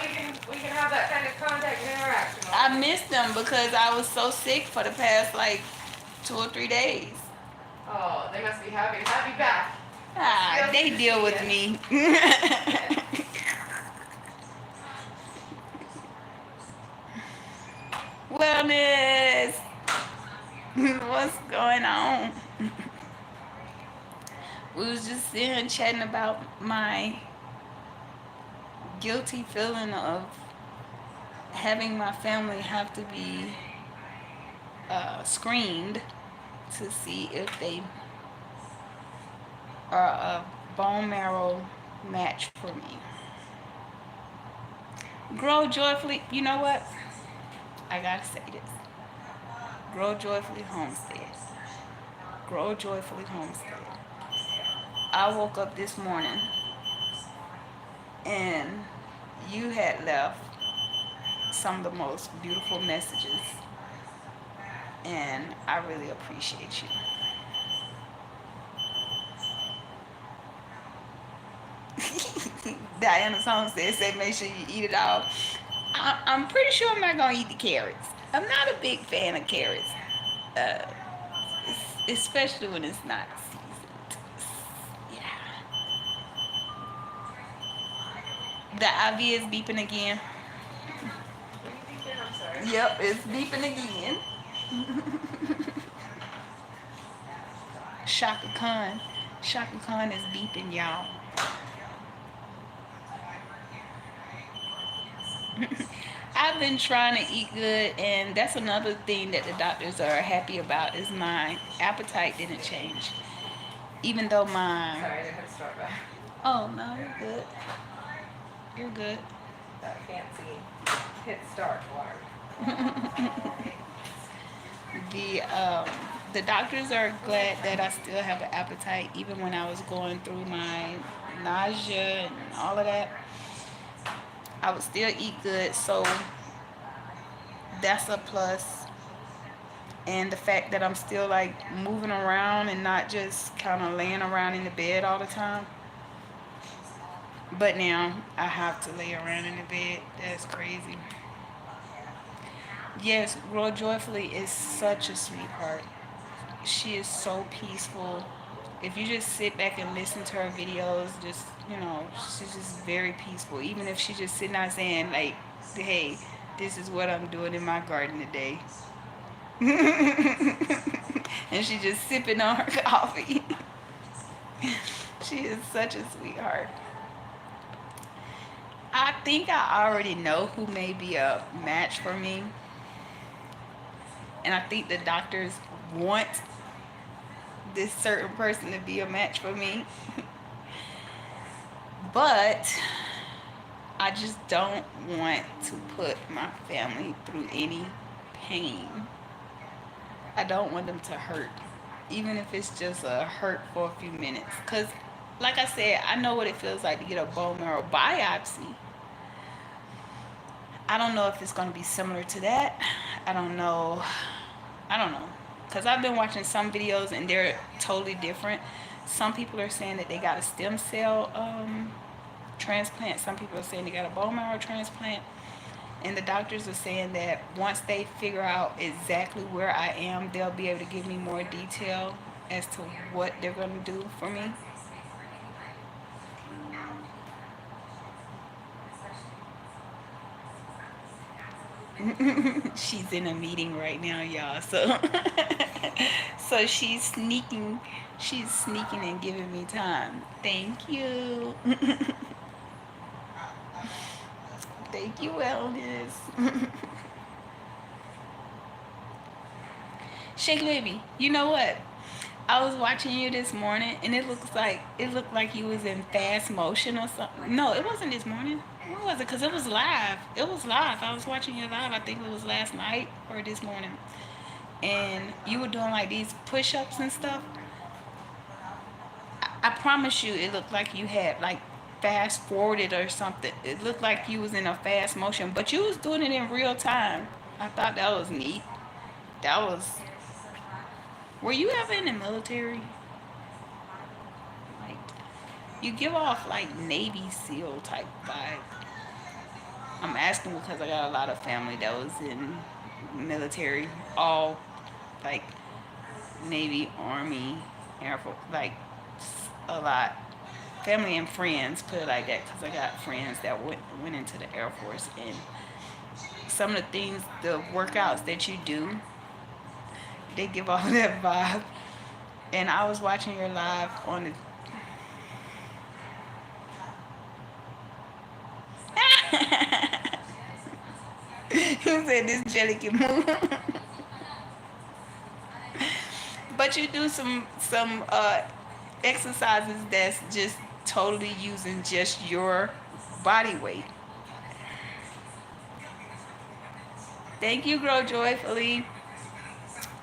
we can have that kind of contact and interaction. I missed them because I was so sick for the past like 2 or 3 days. Oh, they must be happy to have you back. Ah, they deal with me. Wellness. What's going on? We was just sitting chatting about my guilty feeling of having my family have to be screened to see if they are a bone marrow match for me. Grow joyfully. You know what? I gotta say this. Grow joyfully homestead. Grow joyfully homestead. I woke up this morning and you had left some of the most beautiful messages, and I really appreciate you. Diana's home say make sure you eat it all. I'm pretty sure I'm not gonna eat the carrots. I'm not a big fan of carrots, especially when it's not seasoned. Yeah. The IV is beeping again. I'm sorry. Yep, it's beeping again. Shaka Khan. Shaka Khan is beeping, y'all. I've been trying to eat good, and that's another thing that the doctors are happy about is my appetite didn't change. Even though my... Sorry, I didn't have to start back. Oh, no, you're good. You're good. That fancy hit start alarm. The doctors are glad that I still have an appetite, even when I was going through my nausea and all of that. I would still eat good, so that's a plus. And the fact that I'm still like moving around and not just kind of laying around in the bed all the time. But now I have to lay around in the bed. That's crazy. Yes, Grow Joyfully is such a sweetheart. She is so peaceful. If you just sit back and listen to her videos, just, she's just very peaceful. Even if she's just sitting out saying, like, hey, this is what I'm doing in my garden today. And she just sipping on her coffee. She is such a sweetheart. I think I already know who may be a match for me. And I think the doctors want this certain person to be a match for me, but I just don't want to put my family through any pain. I don't want them to hurt, even if it's just a hurt for a few minutes. Because, like I said, I know what it feels like to get a bone marrow biopsy. I don't know if it's going to be similar to that. I don't know. I don't know. Because I've been watching some videos and they're totally different. Some people are saying that they got a stem cell transplant. Some people are saying they got a bone marrow transplant. And the doctors are saying that once they figure out exactly where I am, they'll be able to give me more detail as to what they're going to do for me. She's in a meeting right now, y'all. So so she's sneaking and giving me time. Thank you. Thank you, wellness. Shake baby, you know what? I was watching you this morning, and it looked like you was in fast motion or something. No, it wasn't this morning. When was it? Cause it was live. It was live. I was watching you live. I think it was last night or this morning, and you were doing like these push-ups and stuff. I promise you, it looked like you had like fast forwarded or something. It looked like you was in a fast motion, but you was doing it in real time. I thought that was neat. That was. Were you ever in the military? Like, you give off like Navy SEAL type vibe. I'm asking because I got a lot of family that was in military, all like Navy, Army, Air Force, like a lot. Family and friends, put it like that, because I got friends that went into the Air Force, and some of the things, the workouts that you do, they give off that vibe. And I was watching your live on the. You said this jelly can move. But you do some exercises that's just totally using just your body weight. Thank you, Grow Joyfully.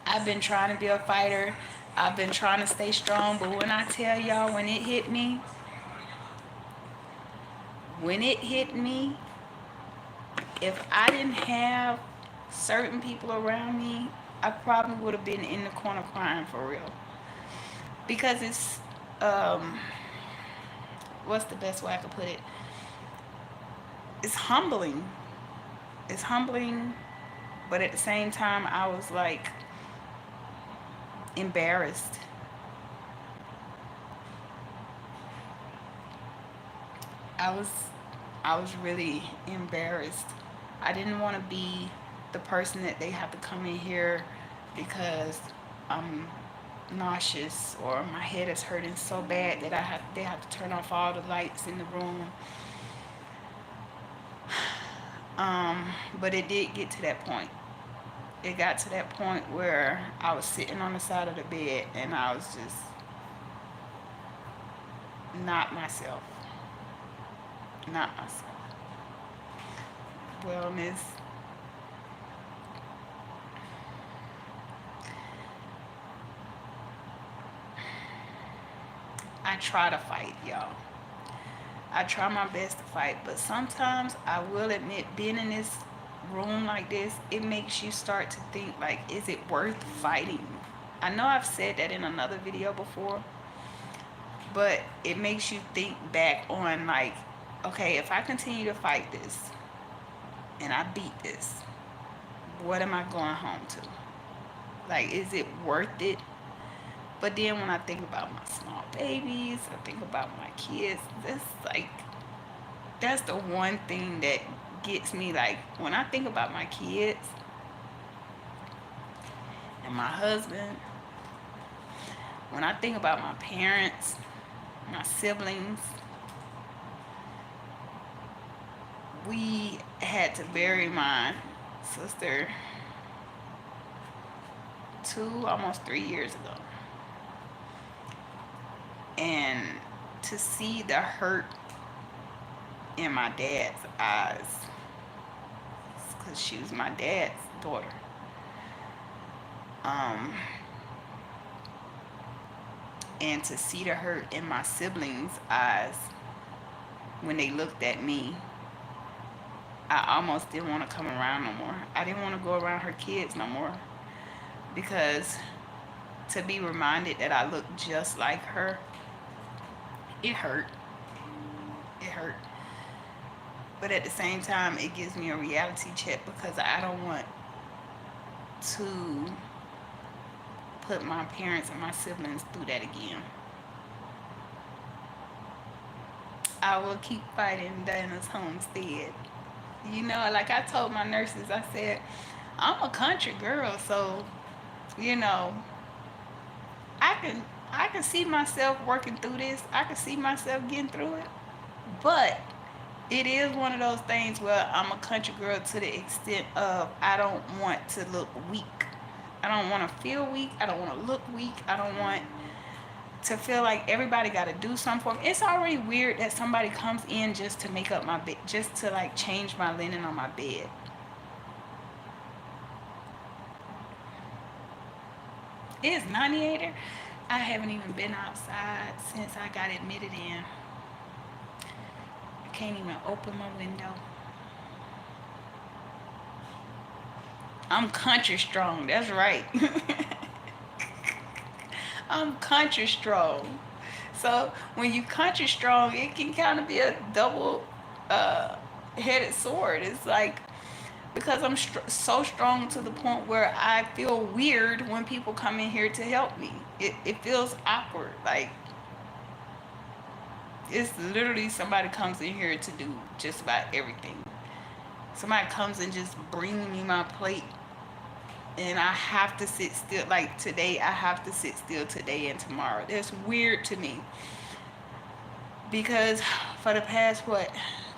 I've been trying to be a fighter. I've been trying to stay strong, but when I tell y'all, when it hit me, if I didn't have certain people around me, I probably would have been in the corner crying for real. Because it's, um, what's the best way I could put it? It's humbling. It's humbling, but at the same time, I was like embarrassed. I was, I was really embarrassed. I didn't want to be the person that they have to come in here because I'm nauseous or my head is hurting so bad that they have to turn off all the lights in the room. Um, but it did get to that point. It got to that point where I was sitting on the side of the bed and I was just not myself. Not myself. Wellness. I try to fight, y'all. I try my best to fight, but sometimes I will admit, being in this room like this, it makes you start to think like, is it worth fighting? I know I've said that in another video before, but it makes you think back on like, okay, if I continue to fight this and I beat this, what am I going home to? Like, is it worth it? But then when I think about my small babies, I think about my kids, that's the one thing that gets me. Like, when I think about my kids and my husband, when I think about my parents, my siblings, we had to bury my sister 2, almost 3 years ago. And to see the hurt in my dad's eyes, because she was my dad's daughter. Um, and to see the hurt in my siblings' eyes when they looked at me, I almost didn't want to come around no more. I didn't want to go around her kids no more because to be reminded that I looked just like her, it hurt. It hurt. But at the same time, it gives me a reality check because I don't want to put my parents and my siblings through that again. I will keep fighting Dana's homestead. You know, like I told my nurses, I said, I'm a country girl, so you know, I can I can see myself working through this. I can see myself getting through it. But it is one of those things where I'm a country girl to the extent of I don't want to look weak. I don't want to feel weak. I don't want to look weak. I don't want to feel like everybody got to do something for me. It's already weird that somebody comes in just to make up my bed, just to like change my linen on my bed. It's 98 here. I haven't even been outside since I got admitted in. I can't even open my window. I'm country strong. That's right. I'm country strong. So when you country strong, it can kind of be a double headed sword. It's like because I'm so strong to the point where I feel weird when people come in here to help me. It feels awkward. Like it's literally somebody comes in here to do just about everything. Somebody comes and just bring me my plate and I have to sit still. Like today, I have to sit still today and tomorrow. That's weird to me because for the past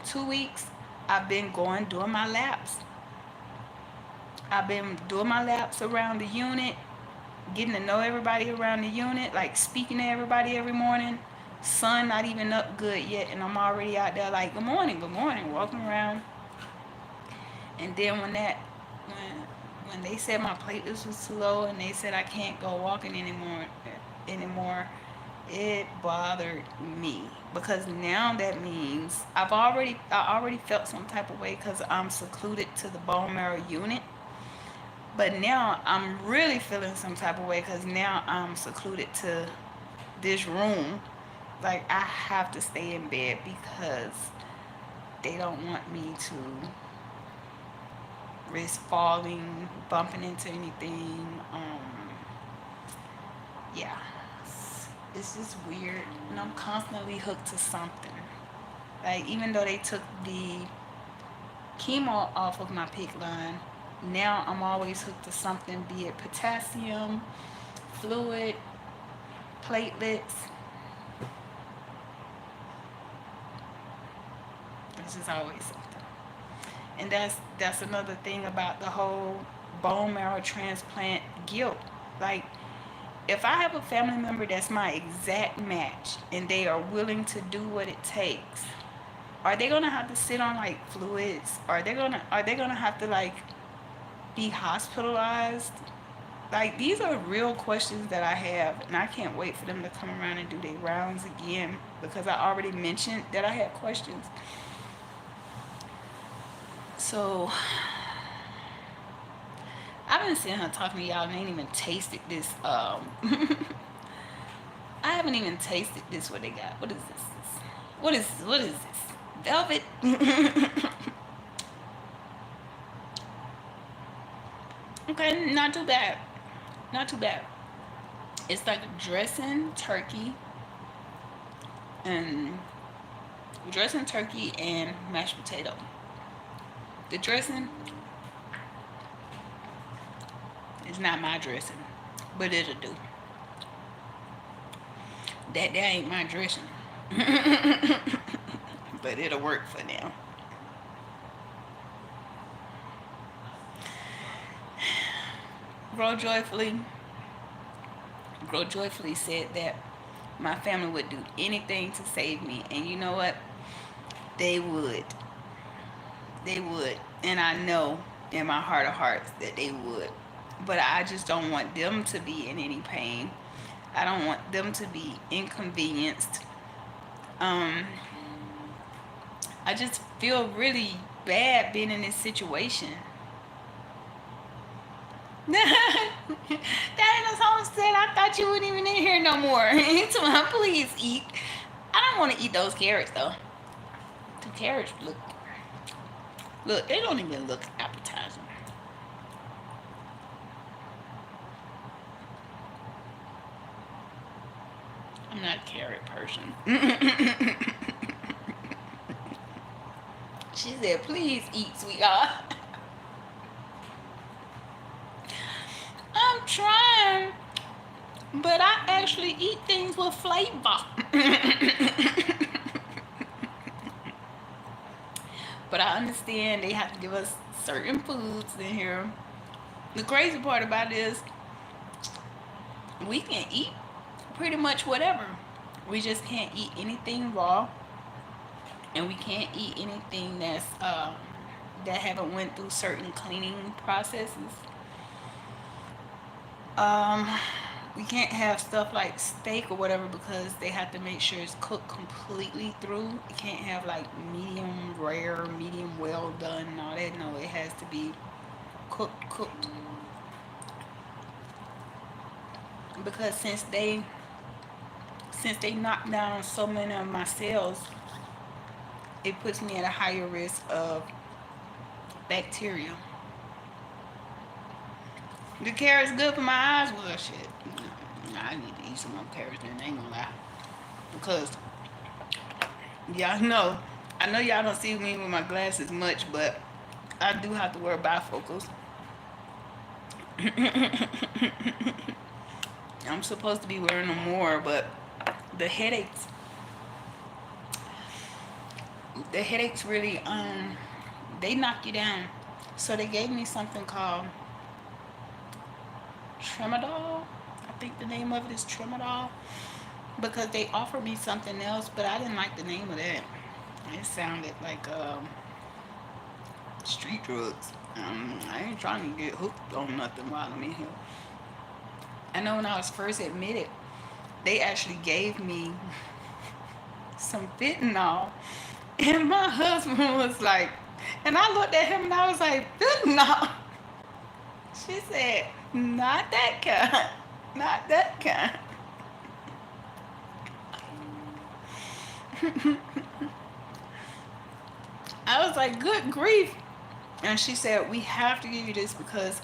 2 weeks, I've been doing my laps. I've been doing my laps around the unit, getting to know everybody around the unit, like speaking to everybody every morning. Sun not even up good yet, and I'm already out there like good morning, walking around. And then when they said my platelets was too low and they said I can't go walking anymore, it bothered me because now that means I already felt some type of way because I'm secluded to the bone marrow unit. But now I'm really feeling some type of way because now I'm secluded to this room. Like I have to stay in bed because they don't want me to risk falling, bumping into anything. Yeah, it's just weird, and I'm constantly hooked to something. Like even though they took the chemo off of my PIC line, now I'm always hooked to something, be it potassium, fluid, platelets. It's just always something. And that's another thing about the whole bone marrow transplant guilt. Like if I have a family member that's my exact match and they are willing to do what it takes, are they gonna have to sit on like fluids? Are they gonna have to like be hospitalized? Like these are real questions that I have, and I can't wait for them to come around and do their rounds again because I already mentioned that I had questions. So I've been sitting here talking to y'all and ain't even tasted this. I haven't even tasted this. What they got? What is this? What is this? Velvet. Okay, not too bad. Not too bad. It's like dressing turkey and mashed potato. The dressing is not my dressing, but it'll do. That ain't my dressing, but it'll work for now. Grow Joyfully, Grow Joyfully said that my family would do anything to save me. And you know what? They would. They would. And I know in my heart of hearts that they would. But I just don't want them to be in any pain. I don't want them to be inconvenienced. Um, I just feel really bad being in this situation. That ain't no song said. I thought you wouldn't even in here no more. He told me, please eat. I don't want to eat those carrots though. The carrots look, they don't even look appetizing. I'm not a carrot person. She said, please eat, sweetheart. I'm trying, but I actually eat things with flavor. But I understand they have to give us certain foods in here. The crazy part about it is we can eat pretty much whatever. We just can't eat anything raw, and we can't eat anything that haven't went through certain cleaning processes. Um, we can't have stuff like steak or whatever because they have to make sure it's cooked completely through. You can't have like medium rare, medium well done, and all that. No, it has to be cooked. Because since they knock down so many of my cells, it puts me at a higher risk of bacteria. The carrot's good for my eyes. Well, shit. I need to eat some more carrots, then I ain't gonna lie. Because y'all know, I know y'all don't see me with my glasses much, but I do have to wear bifocals. I'm supposed to be wearing them more, but the headaches, the headaches really, they knock you down. So they gave me something called Tremadol. I think the name of it is Tremadol because they offered me something else, but I didn't like the name of that. It sounded like street drugs. I ain't trying to get hooked on nothing while I'm in here. I know when I was first admitted, they actually gave me some fentanyl, and my husband was like, and I looked at him and I was like, fentanyl. She said, not that kind, not that kind. I was like, good grief. And she said, we have to give you this because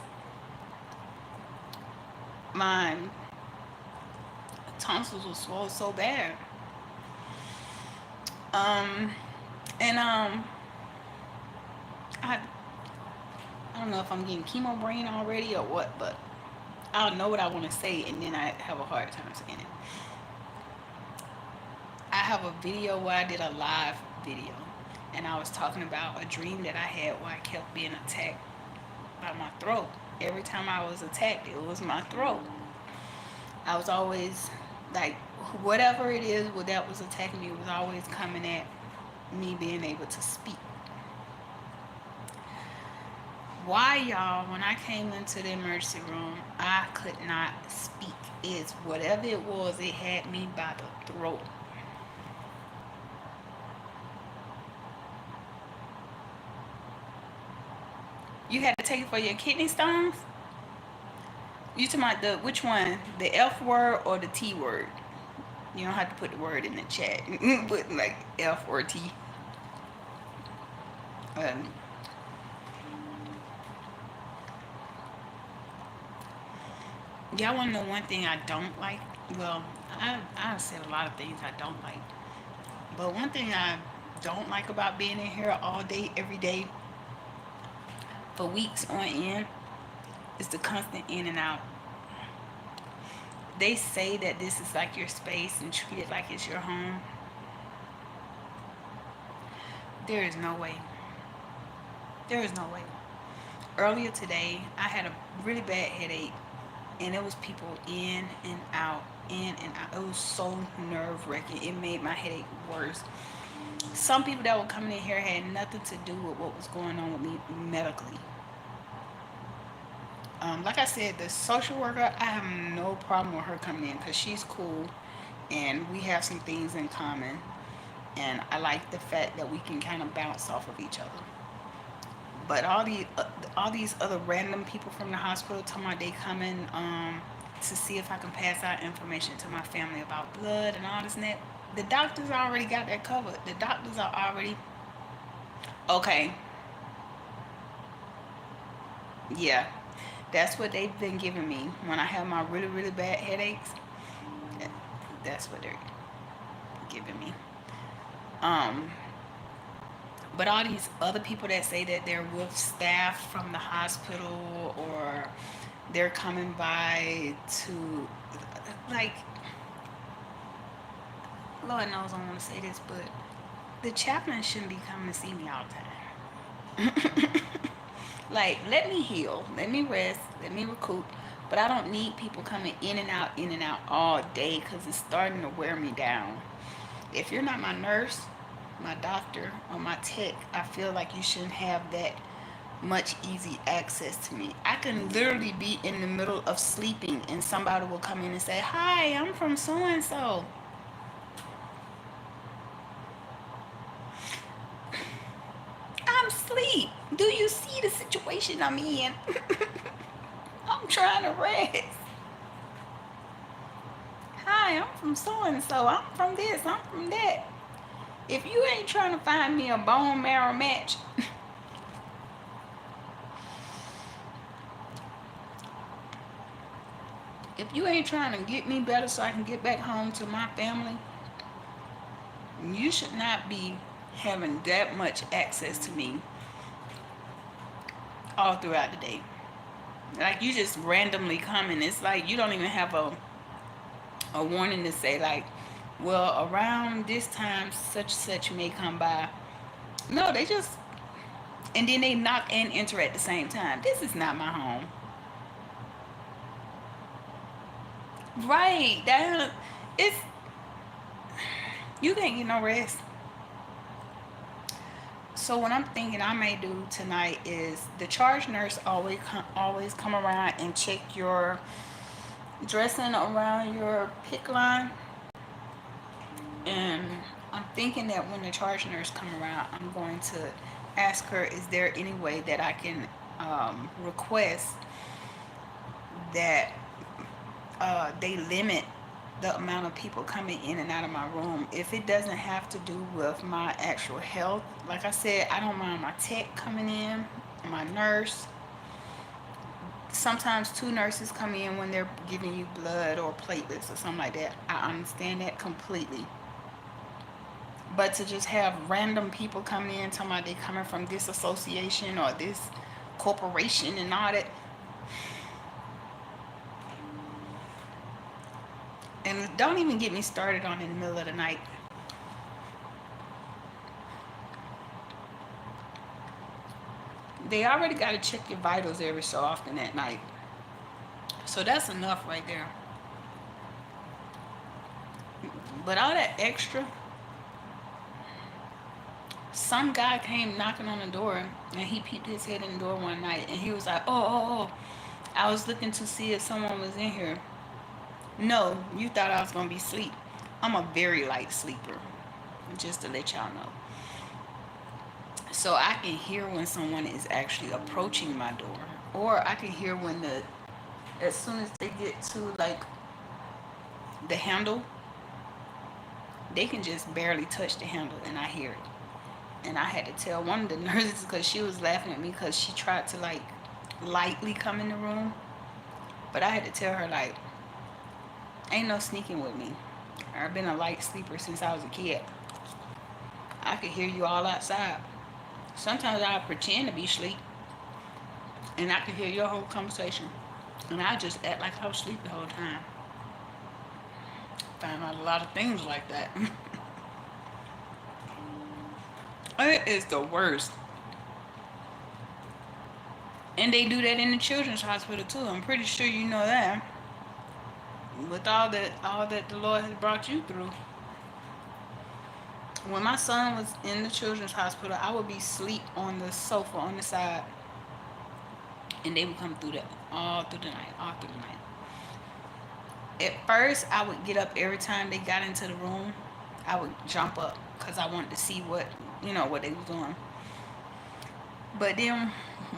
my tonsils were swollen so bad. Um, and I don't know if I'm getting chemo brain already or what, but I don't know what I want to say, and then I have a hard time saying it. I have a video where I did a live video, and I was talking about a dream that I had where I kept being attacked by my throat. Every time I was attacked, it was my throat. I was always like, whatever it is that was attacking me was always coming at me being able to speak. Why, y'all, when I came into the emergency room, I could not speak. It's whatever it was, it had me by the throat. You had to take it for your kidney stones? You talking about which one? The F word or the T word? You don't have to put the word in the chat. Put like F or T. Um, y'all want to know one thing I don't like? Well, I've said a lot of things I don't like. But one thing I don't like about being in here all day, every day, for weeks on end, is the constant in and out. They say that this is like your space and treat it like it's your home. There is no way. There is no way. Earlier today, I had a really bad headache, and it was people in and out, in and out. It was so nerve wracking. It made my headache worse. Some people that were coming in here had nothing to do with what was going on with me medically. Like I said, the social worker, I have no problem with her coming in because she's cool and we have some things in common. And I like the fact that we can kind of bounce off of each other. But all these other random people from the hospital talking about they coming to see if I can pass out information to my family about blood and all this and that. The doctors already got that covered. The doctors are already okay. Yeah, that's what they've been giving me when I have my really bad headaches. That's what they're giving me. Um, but all these other people that say that they're with staff from the hospital or they're coming by to, like, Lord knows I don't want to say this, but the chaplain shouldn't be coming to see me all the time. Like, let me heal, let me rest, let me recoup. But I don't need people coming in and out all day because it's starting to wear me down. If you're not my nurse, my doctor, or my tech, I feel like you shouldn't have that much easy access to me. I can literally be in the middle of sleeping and somebody will come in and say, "Hi, I'm from so and so." I'm asleep. Do you see the situation I'm in? I'm trying to rest. Hi, I'm from so and so. I'm from this. I'm from that. If you ain't trying to find me a bone marrow match, if you ain't trying to get me better so I can get back home to my family, you should not be having that much access to me all throughout the day. Like, you just randomly coming. It's like you don't even have a warning to say, like, well, around this time such such may come by. No, they just, and then they knock and enter at the same time. This is not my home. Right. That it's, you can't get no rest. So what I'm thinking I may do tonight is the charge nurse always come around and check your dressing around your pick line. And I'm thinking that when the charge nurse come around, I'm going to ask her, is there any way that I can request that they limit the amount of people coming in and out of my room if it doesn't have to do with my actual health. Like I said, I don't mind my tech coming in, my nurse. Sometimes two nurses come in when they're giving you blood or platelets or something like that. I understand that completely. But to just have random people coming in talking about they coming from this association or this corporation and all that. And don't even get me started on in the middle of the night. They already got to check your vitals every so often at night. So that's enough right there. But all that extra, some guy came knocking on the door and he peeped his head in the door one night and he was like, oh, I was looking to see if someone was in here. No, you thought I was going to be asleep. I'm a very light sleeper, just to let y'all know. So I can hear when someone is actually approaching my door, or I can hear when as soon as they get to like the handle, they can just barely touch the handle and I hear it. And I had to tell one of the nurses because she was laughing at me because she tried to like lightly come in the room, but I had to tell her like, ain't no sneaking with me. I've been a light sleeper since I was a kid. I could hear you all outside. Sometimes I pretend to be asleep and I could hear your whole conversation. And I just act like I was asleep the whole time. Found out a lot of things like that. It is the worst. And they do that in the children's hospital too. I'm pretty sure you know that. With all that the Lord has brought you through. When my son was in the children's hospital, I would be asleep on the sofa on the side, and they would come through that all through the night, all through the night. At first, I would get up every time they got into the room. I would jump up because I wanted to see what they was doing. But then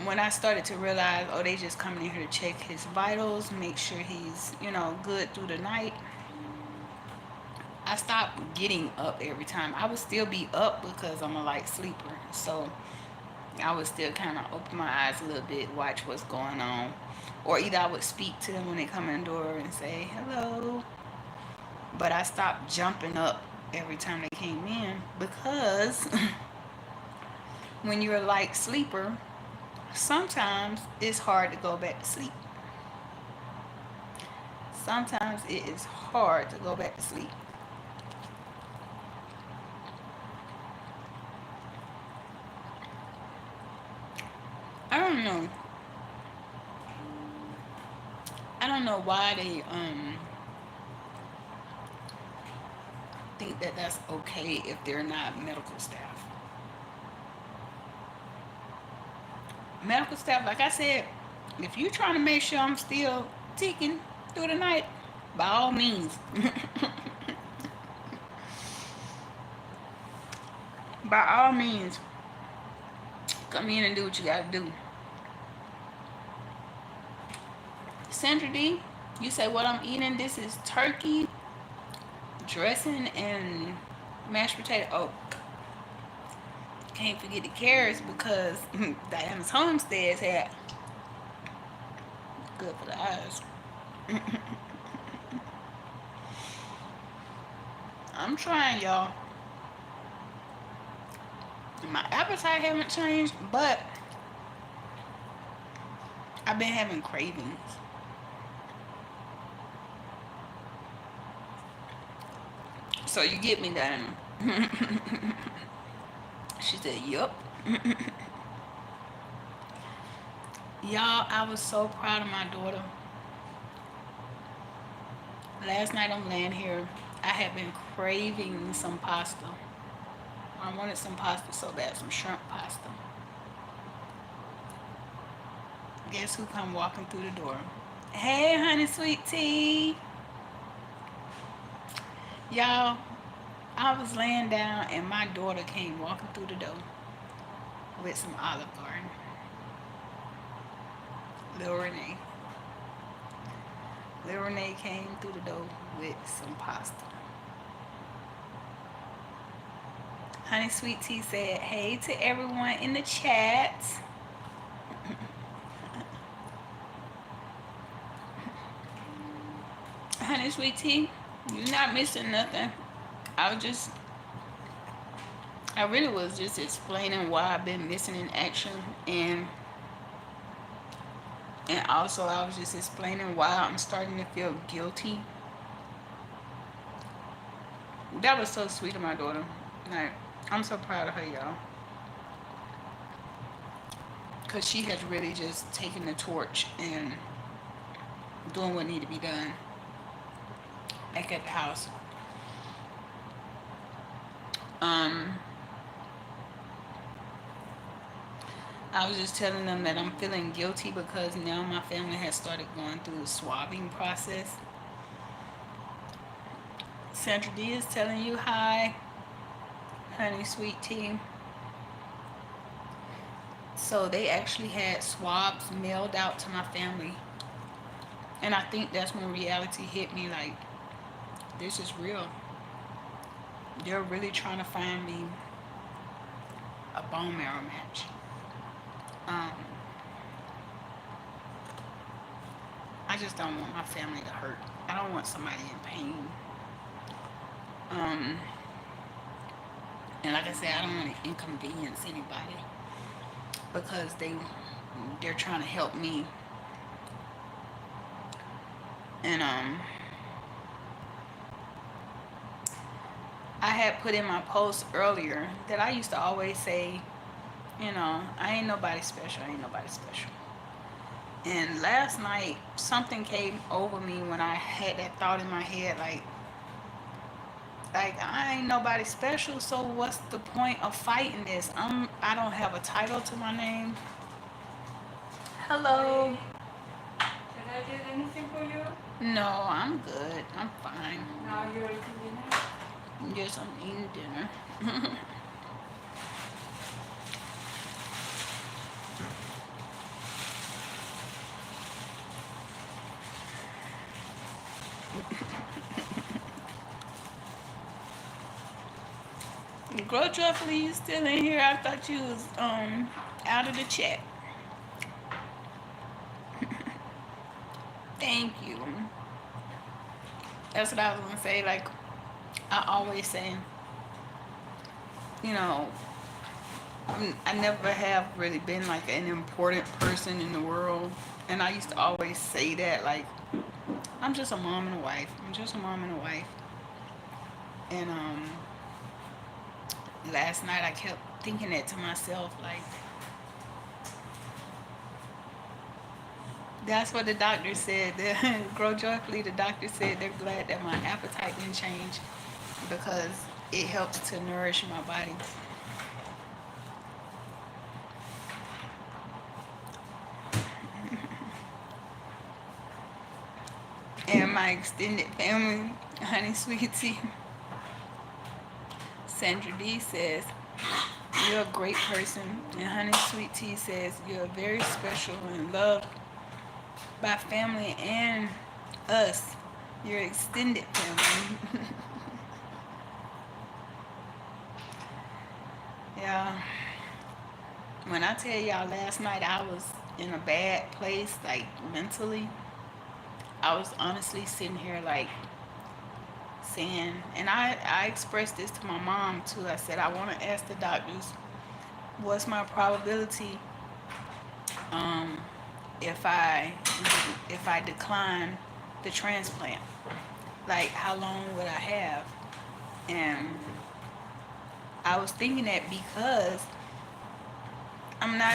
when I started to realize, oh, they just coming in here to check his vitals, make sure he's, good through the night, I stopped getting up every time. I would still be up because I'm a light sleeper. So I would still kind of open my eyes a little bit, watch what's going on. Or either I would speak to them when they come in the door and say, hello. But I stopped jumping up every time they came in because when you're a light sleeper, sometimes it's hard to go back to sleep. Sometimes it is hard to go back to sleep. I don't know. I don't know why they think that that's okay if they're not medical staff. Medical staff, like I said, if you're trying to make sure I'm still ticking through the night, by all means. By all means, come in and do what you gotta do. Sandra D, you say what I'm eating? This is turkey, dressing, and mashed potato. Oh, can't forget the carrots because Diana's Homesteads had good for the eyes. I'm trying, y'all. My appetite haven't changed, but I've been having cravings. So you get me, Diana. She said, yup. Y'all, I was so proud of my daughter. Last night I'm laying here. I had been craving some pasta. I wanted some pasta so bad, some shrimp pasta. Guess who come walking through the door? Hey, honey, sweet tea. Y'all, I was laying down and my daughter came walking through the door with some Olive Garden. Lil Renee. Lil Renee came through the door with some pasta. Honey Sweet Tea said, hey to everyone in the chat. Honey Sweet Tea, you're not missing nothing. I really was just explaining why I've been missing in action, and also I was just explaining why I'm starting to feel guilty. That was so sweet of my daughter. Like, I'm so proud of her, y'all. Because she has really just taken the torch and doing what needs to be done back at the house. I was just telling them that I'm feeling guilty because now my family has started going through the swabbing process. Sandra D is telling you hi, honey sweet tea. So they actually had swabs mailed out to my family. And I think that's when reality hit me, like, this is real. They're really trying to find me a bone marrow match. I just don't want my family to hurt. I don't want somebody in pain. And like I said, I don't want to inconvenience anybody because they're trying to help me. And I had put in my post earlier that I used to always say, I ain't nobody special. I ain't nobody special. And last night, something came over me when I had that thought in my head, like I ain't nobody special, so what's the point of fighting this? I don't have a title to my name. Hello. Sorry, can I do anything for you? No, I'm good. I'm fine. Now you're eating dinner? Yes, I'm eating dinner. Grudgefully, you still in here? I thought you was out of the chat. Thank you. That's what I was gonna say. Like I always say, you know, I never have really been like an important person in the world, and I used to always say that like I'm just a mom and a wife. I'm just a mom and a wife. And last night I kept thinking that to myself, like that's what the doctor said. Grow joyfully. The doctor said they're glad that my appetite didn't change because it helps to nourish my body. And my extended family, honey sweet tea. Sandra D says, you're a great person. And honey sweet tea says, you're very special and loved by family and us, your extended family. Yeah. When I tell y'all last night I was in a bad place, like mentally, I was honestly sitting here like saying, and I expressed this to my mom too. I said, I want to ask the doctors, what's my probability um, if I decline the transplant? Like, how long would I have? And I was thinking that because I'm not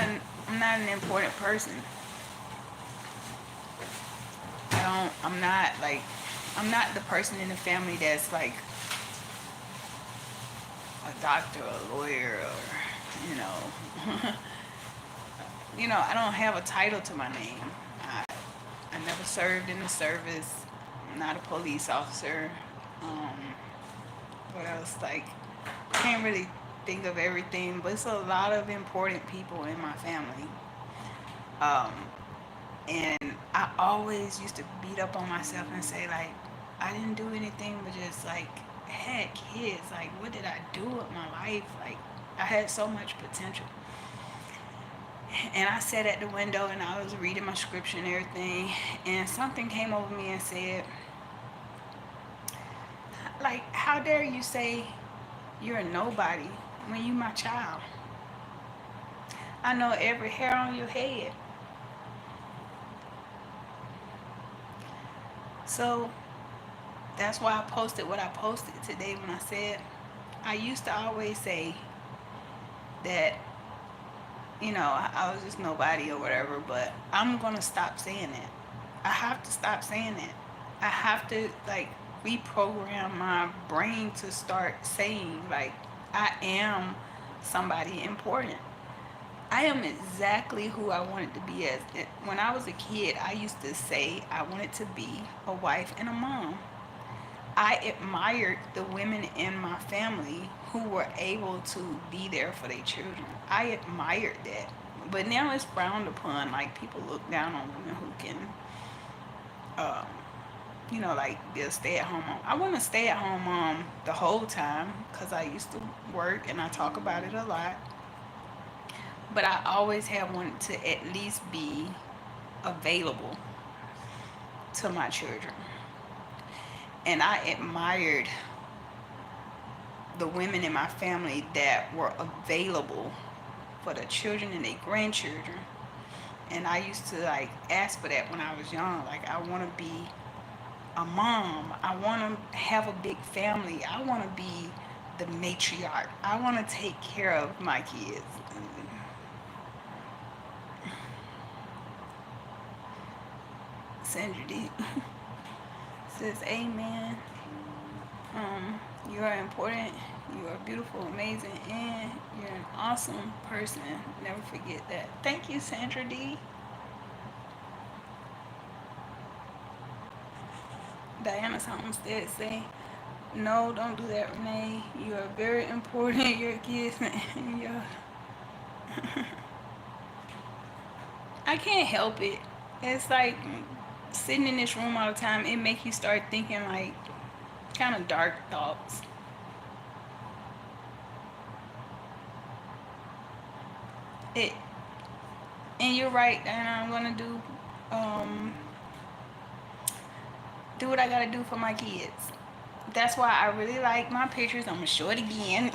an important person. I'm not like I'm not the person in the family that's like a doctor or a lawyer or you know I don't have a title to my name. I I never served in the service. I'm not a police officer. Um, what else? Like can't really think of everything, but it's a lot of important people in my family. Um, and I always used to beat up on myself and say like I didn't do anything but just like had kids. Like what did I do with my life? Like I had so much potential. And I sat at the window and I was reading my scripture and everything, and something came over me and said, like, how dare you say you're a nobody when you my child? I know every hair on your head. So that's why I posted what I posted today when I said I used to always say that I was just nobody or whatever, but I'm gonna stop saying that. I have to stop saying that. I have to like reprogram my brain to start saying like I am somebody important. I am exactly who I wanted to be as when I was a kid. I used to say I wanted to be a wife and a mom. I admired the women in my family who were able to be there for their children. I admired that. But now it's frowned upon. Like people look down on women who can, um, like be a stay-at-home mom. I want to stay-at-home mom the whole time because I used to work and I talk about it a lot. But I always have wanted to at least be available to my children. And I admired the women in my family that were available for the children and their grandchildren. And I used to like ask for that when I was young. Like I want to be a mom. I want to have a big family. I want to be the matriarch. I want to take care of my kids. Sandra D. Says amen. You are important. You are beautiful, amazing, and you're an awesome person. Never forget that. Thank you, Sandra D. Diana's Homestead say, no, don't do that, Renee. You are very important. Your kids and your I can't help it. It's like sitting in this room all the time, it makes you start thinking like kind of dark thoughts. It and you're right, and I'm gonna do what I gotta do for my kids. That's why I really like my pictures. I'm gonna show it again.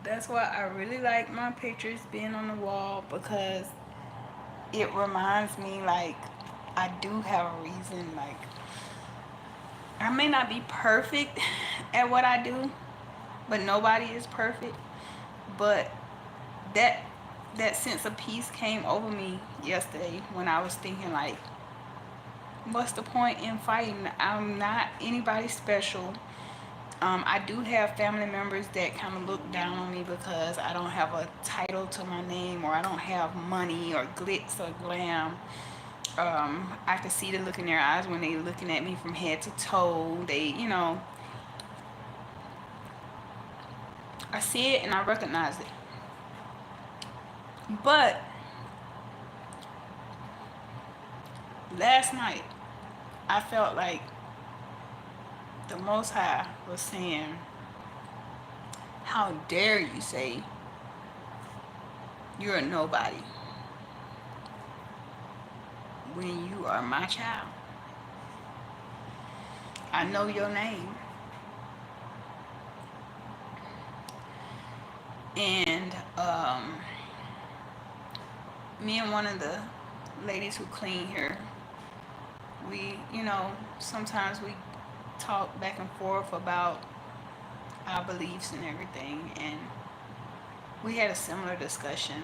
That's why I really like my pictures being on the wall, because it reminds me like I do have a reason. Like I may not be perfect at what I do, but nobody is perfect. But that that sense of peace came over me yesterday when I was thinking like, what's the point in fighting? I'm not anybody special. I do have family members that kind of look down on me because I don't have a title to my name, or I don't have money or glitz or glam. I can see the look in their eyes when they looking at me from head to toe. I see it and I recognize it. But last night, I felt like the Most High was saying, how dare you say you're a nobody when you are my child? I know your name. And me and one of the ladies who clean here, we, sometimes we talk back and forth about our beliefs and everything. And we had a similar discussion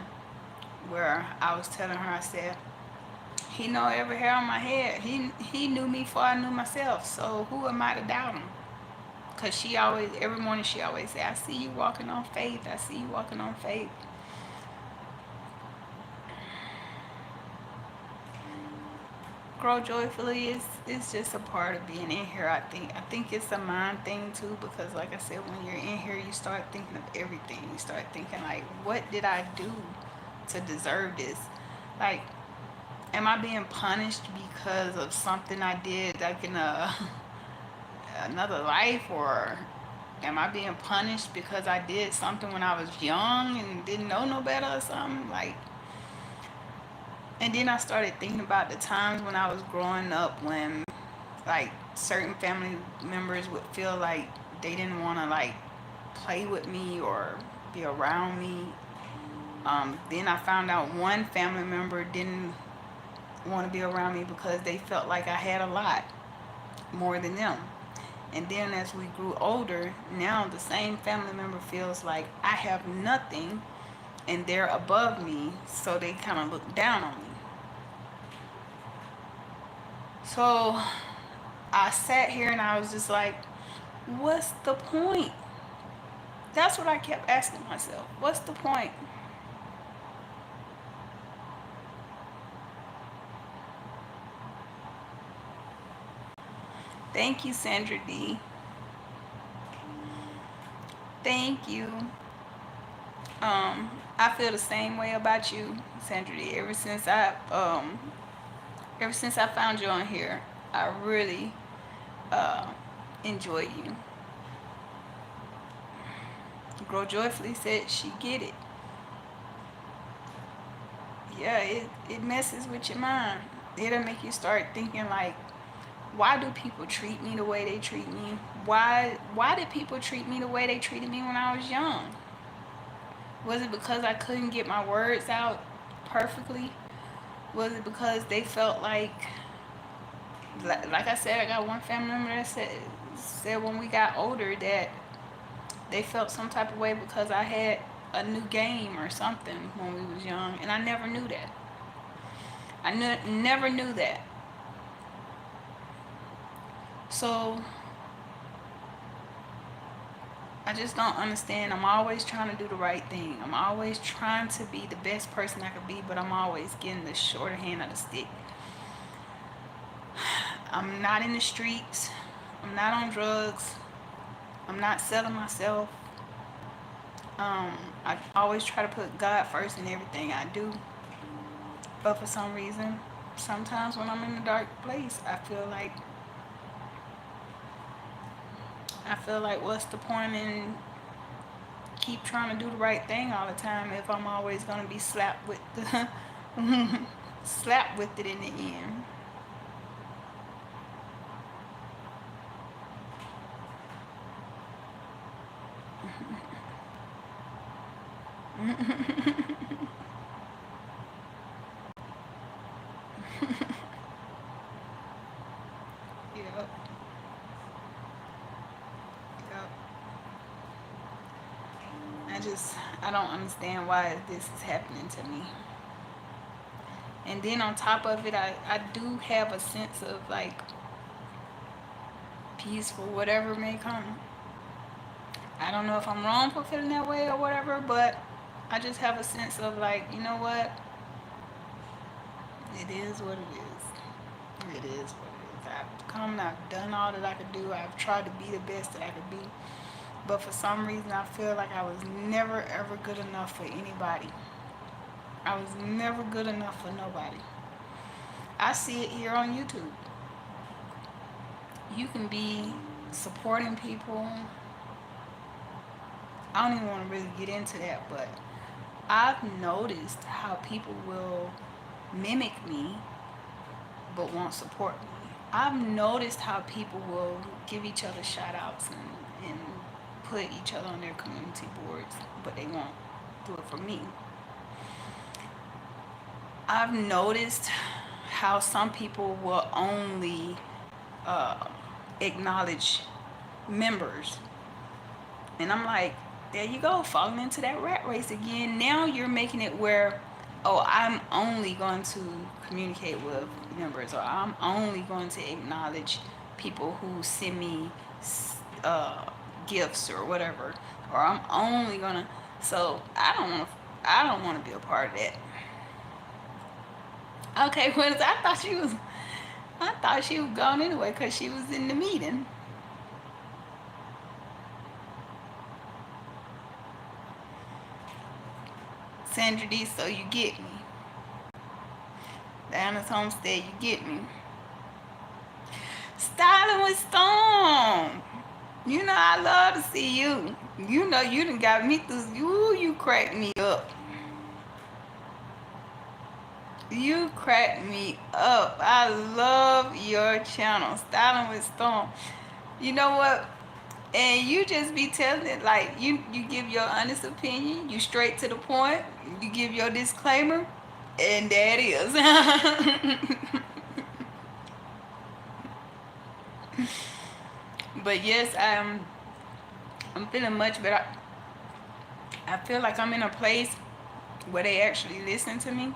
where I was telling her, I said, he know every hair on my head. He knew me before I knew myself. So who am I to doubt him? Because every morning she always say, I see you walking on faith. I see you walking on faith. Grow joyfully is just a part of being in here. I think it's a mind thing too, because like I said, when you're in here, you start thinking of everything. You start thinking like, what did I do to deserve this? Like, am I being punished because of something I did like in another life, or am I being punished because I did something when I was young and didn't know no better or something? Like, and then I started thinking about the times when I was growing up when like certain family members would feel like they didn't want to like play with me or be around me. Then I found out one family member didn't want to be around me because they felt like I had a lot more than them. And then as we grew older, now the same family member feels like I have nothing and they're above me, so they kind of look down on me. So I sat here and I was just like, what's the point? That's what I kept asking myself. What's the point? Thank you, Sandra D. Thank you. I feel the same way about you, Sandra D. Ever since I found you on here, I really uh, enjoy you. Grow Joyfully said she get it. Yeah, it messes with your mind. It'll make you start thinking like, why do people treat me the way they treat me? Why did people treat me the way they treated me when I was young? Was it because I couldn't get my words out perfectly? Was it because they felt like I said, I got one family member that said when we got older that they felt some type of way because I had a new game or something when we was young, and I never knew that. never knew that. So I just don't understand. I'm always trying to do the right thing. I'm always trying to be the best person I could be, but I'm always getting the shorter hand of the stick. I'm not in the streets. I'm not on drugs. I'm not selling myself. I always try to put God first in everything I do. But for some reason, sometimes when I'm in a dark place, I feel like what's the point in keep trying to do the right thing all the time if I'm always gonna be slapped with the slapped with it in the end. Yep. Yep. I don't understand why this is happening to me. And then on top of it, I do have a sense of like peace for whatever may come. I don't know if I'm wrong for feeling that way or whatever, but I just have a sense of like, you know what? It is what it is. It is what it is. I've done all that I could do. I've tried to be the best that I could be. But for some reason, I feel like I was never ever good enough for anybody. I was never good enough for nobody. I see it here on YouTube. You can be supporting people. I don't even want to really get into that, but I've noticed how people will mimic me but won't support me. I've noticed how people will give each other shout outs and put each other on their community boards, but they won't do it for me. I've noticed how some people will only uh, acknowledge members. And I'm like, there you go, falling into that rat race again. Now you're making it where, oh, I'm only going to communicate with members, or I'm only going to acknowledge people who send me uh, gifts or whatever, or I'm only gonna. So I don't want to be a part of that. Okay, well, I thought she was gone anyway because she was in the meeting. Sandra D, so you get me. Diana's Homestead, you get me. Styling with Storm. You know I love to see you. You know you done got me through. You crack me up. You crack me up. I love your channel, Styling with Storm. You know what? And you just be telling it like you give your honest opinion. You straight to the point. You give your disclaimer, and there it is. But yes, I'm feeling much better. I feel like I'm in a place where they actually listen to me.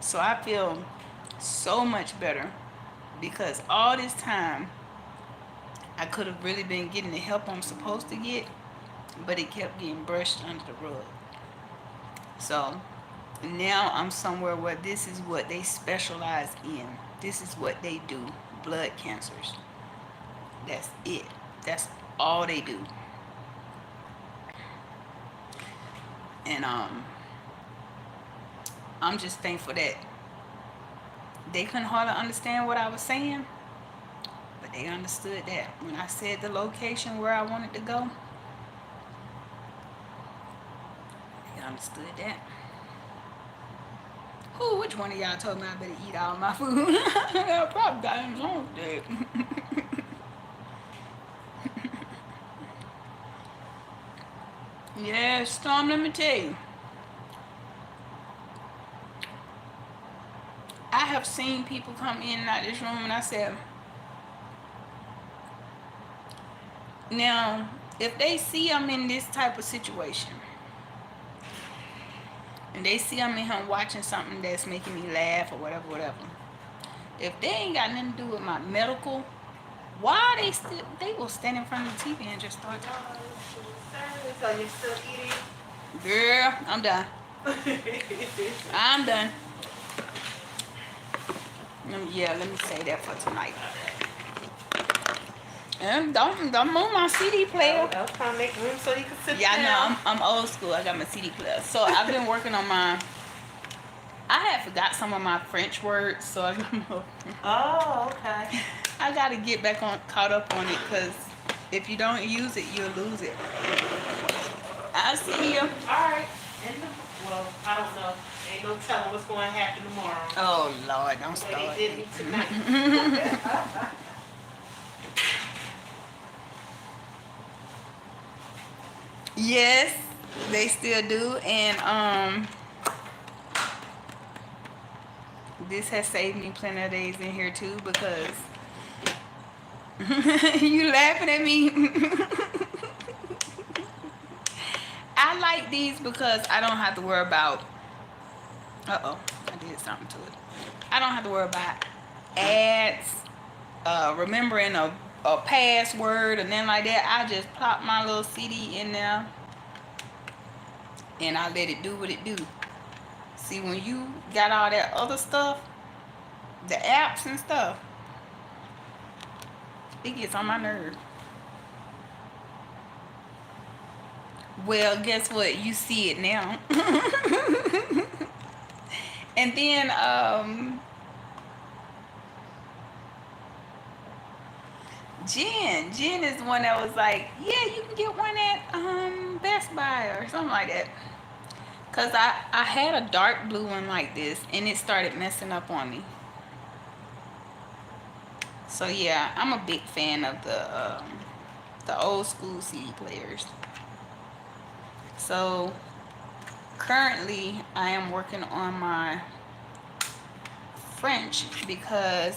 So I feel so much better because all this time I could have really been getting the help I'm supposed to get, but it kept getting brushed under the rug. So now I'm somewhere where this is what they specialize in. This is what they do. Blood cancers. That's it. That's all they do. And I'm just thankful that they couldn't hardly understand what I was saying, but they understood that when I said the location where I wanted to go, they understood that. Who? Which one of y'all told me I better eat all my food? I probably got him wrong with that. Yeah, Storm, let me tell you. I have seen people come in and out of this room and I said, now, if they see I'm in this type of situation, they see I'm in here watching something that's making me laugh or whatever, whatever. If they ain't got nothing to do with my medical, why they will stand in front of the TV and just start talking. So you're still eating? Girl, I'm done. I'm done. Yeah, let me say that for tonight. And don't move my CD player. I was trying to make room so you can sit Yeah, I down. know. I'm old school. I got my CD player. So I've been working on my. I had forgot some of my French words, so Oh, okay. I gotta get back on caught up on it because if you don't use it, you'll lose it. I'll see you. All right. Well, I don't know. Ain't no telling what's going to happen tomorrow. Oh Lord, don't The way start. they did me tonight. Yes, they still do, and this has saved me plenty of days in here too because you laughing at me. I like these because I don't have to worry about. I did something to it. I don't have to worry about ads, remembering a password and then like that. I just plop my little CD in there and I let it do what it do. See, when you got all that other stuff, the apps and stuff, it gets on my nerve. Well, guess what? You see it now. And then Jen is the one that was like, yeah, you can get one at Best Buy or something like that. Cause I had a dark blue one like this and it started messing up on me. So yeah, I'm a big fan of the old school CD players. So currently I am working on my French because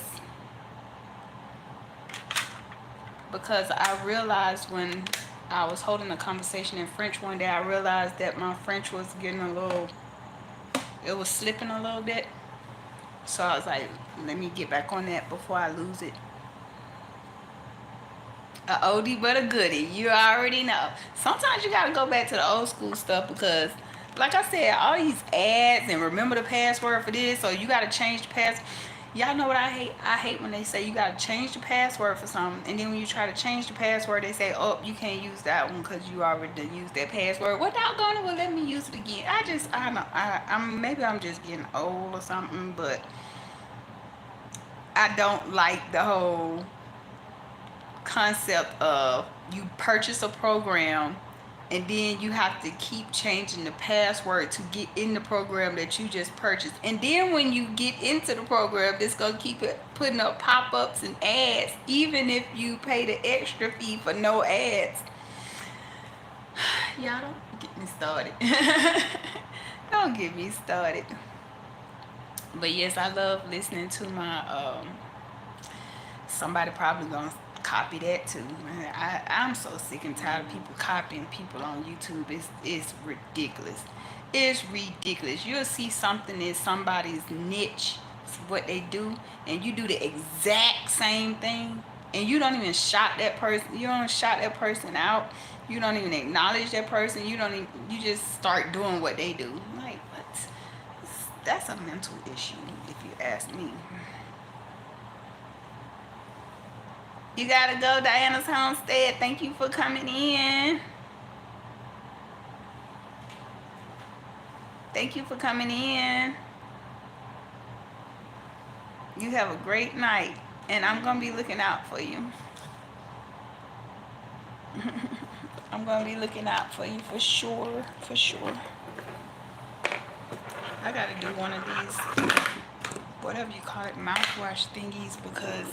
I realized when I was holding a conversation in French one day, I realized that my French was getting it was slipping a little bit. So I was like, let me get back on that before I lose it. A oldie but a goodie. You already know. Sometimes you gotta go back to the old school stuff because, like I said, all these ads and remember the password for this, or you gotta change the password. Y'all know what I hate? I hate when they say you gotta change the password for something, and then when you try to change the password, they say, oh, you can't use that one because you already used that password. What doggone it will let me use it again? I don't know. Maybe I'm just getting old or something, but I don't like the whole concept of you purchase a program and then you have to keep changing the password to get in the program that you just purchased, and then when you get into the program, it's gonna keep it putting up pop-ups and ads even if you pay the extra fee for no ads. Y'all don't get me started. Don't get me started. But yes, I love listening to my somebody probably gonna copy that too. I'm so sick and tired of people copying people on YouTube. It's ridiculous. It's ridiculous. You'll see something in somebody's niche, what they do, and you do the exact same thing, and you don't even shout that person. You don't shout that person out. You don't even acknowledge that person. You just start doing what they do. Like what? That's a mental issue, if you ask me. You gotta go, Diana's Homestead. Thank you for coming in. Thank you for coming in. You have a great night, and I'm gonna be looking out for you. I'm gonna be looking out for you for sure, for sure. I gotta do one of these, whatever you call it, mouthwash thingies, because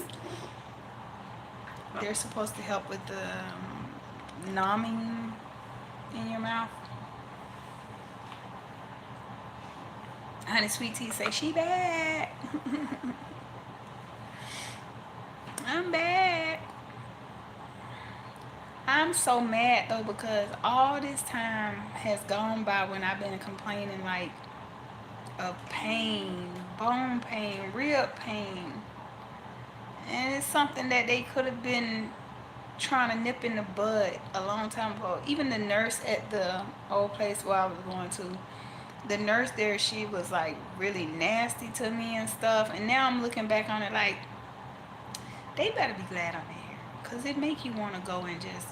they're supposed to help with the numbing in your mouth. Honey Sweet Tea say she back. I'm back. I'm so mad though because all this time has gone by when I've been complaining like of pain, bone pain, rib pain. And it's something that they could have been trying to nip in the bud a long time ago. Even the nurse at the old place where I was going to, the nurse there, she was like really nasty to me and stuff. And now I'm looking back on it like, they better be glad I'm here. Because it make you want to go and just,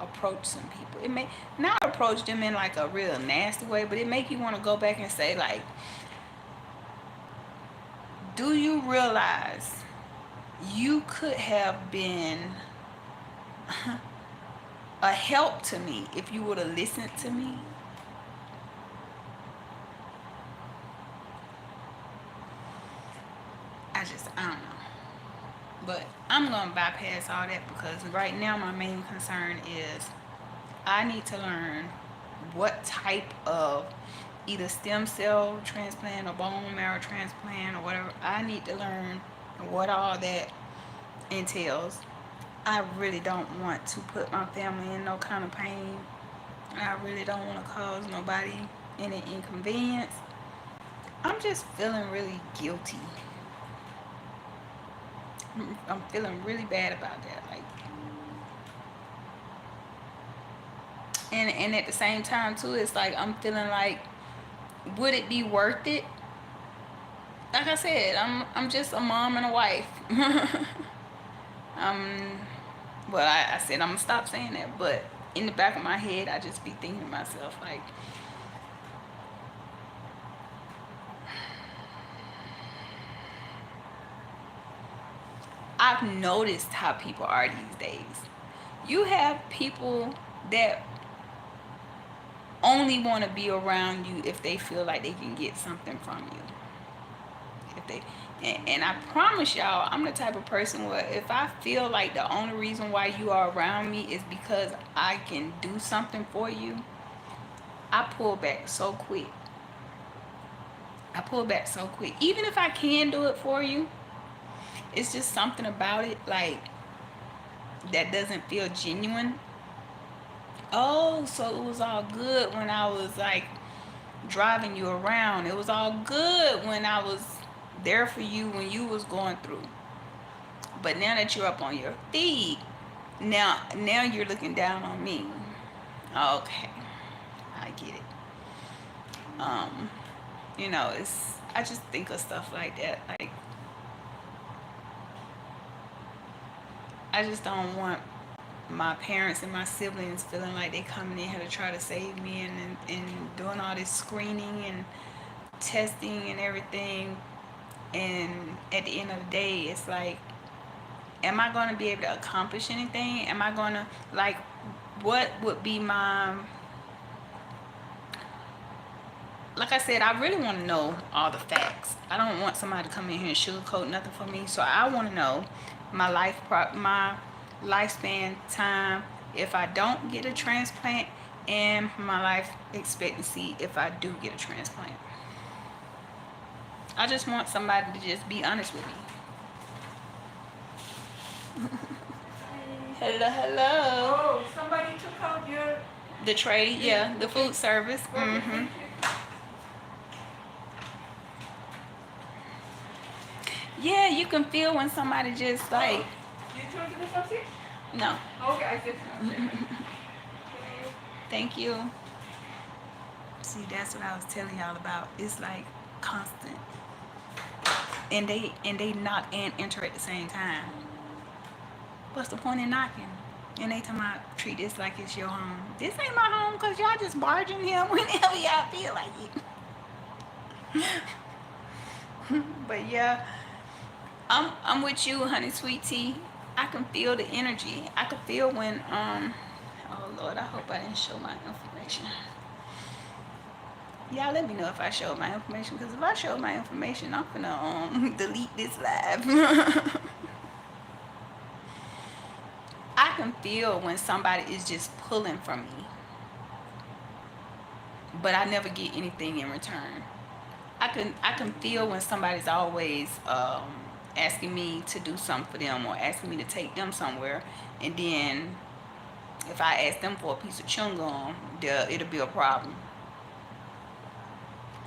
approach some people. It may not approach them in like a real nasty way, but it make you want to go back and say like, do you realize you could have been a help to me if you would have listened to me? I don't know. But I'm going to bypass all that because right now my main concern is I need to learn what type of either stem cell transplant or bone marrow transplant or whatever. I need to learn what all that entails. I really don't want to put my family in no kind of pain. I really don't want to cause nobody any inconvenience. I'm just feeling really guilty. I'm feeling really bad about that. Like, and at the same time too, it's like I'm feeling like, would it be worth it? Like I said, I'm just a mom and a wife. Well, I said I'm gonna stop saying that, but in the back of my head, I just be thinking to myself like, I've noticed how people are these days. You have people that only want to be around you if they feel like they can get something from you. If they and I promise y'all, I'm the type of person where if I feel like the only reason why you are around me is because I can do something for you, I pull back so quick. I pull back so quick. Even if I can do it for you, it's just something about it like that doesn't feel genuine. Oh, so it was all good when I was like driving you around. It was all good when I was there for you when you was going through. But now that you're up on your feet, now you're looking down on me. Okay, I get it. Um, it's I just think of stuff like that. Like, I just don't want my parents and my siblings feeling like they coming in here to try to save me and doing all this screening and testing and everything. And at the end of the day, it's like, am I going to be able to accomplish anything? Am I going to, like, what would be my, like I said, I really want to know all the facts. I don't want somebody to come in here and sugarcoat nothing for me. So I want to know my my lifespan time if I don't get a transplant, and my life expectancy if I do get a transplant. I just want somebody to just be honest with me. Hello, hello. Oh, somebody took out your. The tray, yeah, the food service. Mm-hmm. Yeah, you can feel when somebody just like, You trying to do something? no, Okay, I said. thank you. See, that's what I was telling y'all about. It's like constant. And they knock and enter at the same time. What's the point in knocking? And they tell me, treat this like it's your home. This ain't my home because y'all just barging here whenever y'all feel like it. But yeah, I'm with you, honey sweet tea. I can feel the energy. I can feel when oh Lord, I hope I didn't show my information. Y'all let me know if I showed my information, because if I showed my information, I'm gonna delete this live. I can feel when somebody is just pulling from me, but I never get anything in return. I can feel when somebody's always asking me to do something for them or asking me to take them somewhere, and then if I ask them for a piece of chewing gum, it'll be a problem.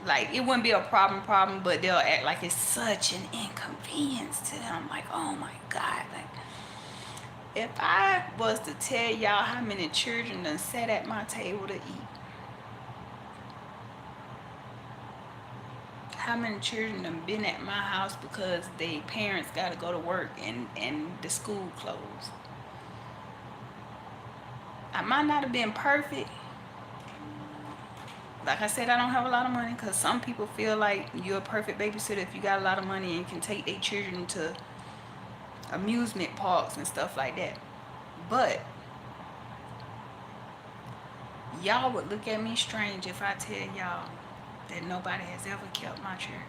Like, it wouldn't be a problem, but they'll act like it's such an inconvenience to them. Like, oh my God. Like, if I was to tell y'all how many children done sat at my table to eat, how many children done been at my house because their parents got to go to work and the school closed. I might not have been perfect. Like I said, I don't have a lot of money because some people feel like you're a perfect babysitter if you got a lot of money and can take their children to amusement parks and stuff like that. But y'all would look at me strange if I tell y'all that nobody has ever kept my children.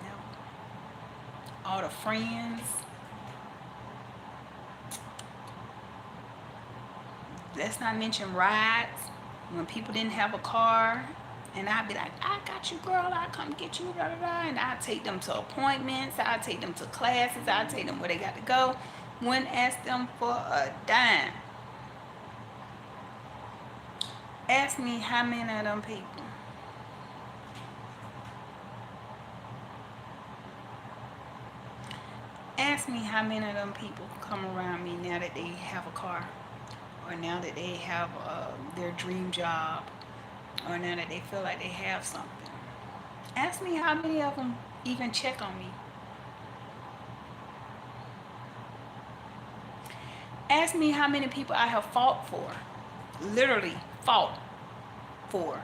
Never. All the friends. Let's not mention rides. When people didn't have a car, and I'd be like, I got you, girl. I'll come get you, da da da. And I'd take them to appointments. I'd take them to classes. I'd take them where they got to go. Wouldn't ask them for a dime. Ask me how many of them people ask me how many of them people come around me now that they have a car, or now that they have their dream job, or now that they feel like they have something. Ask me how many of them even check on me. Ask me how many people I have fought for, literally fought for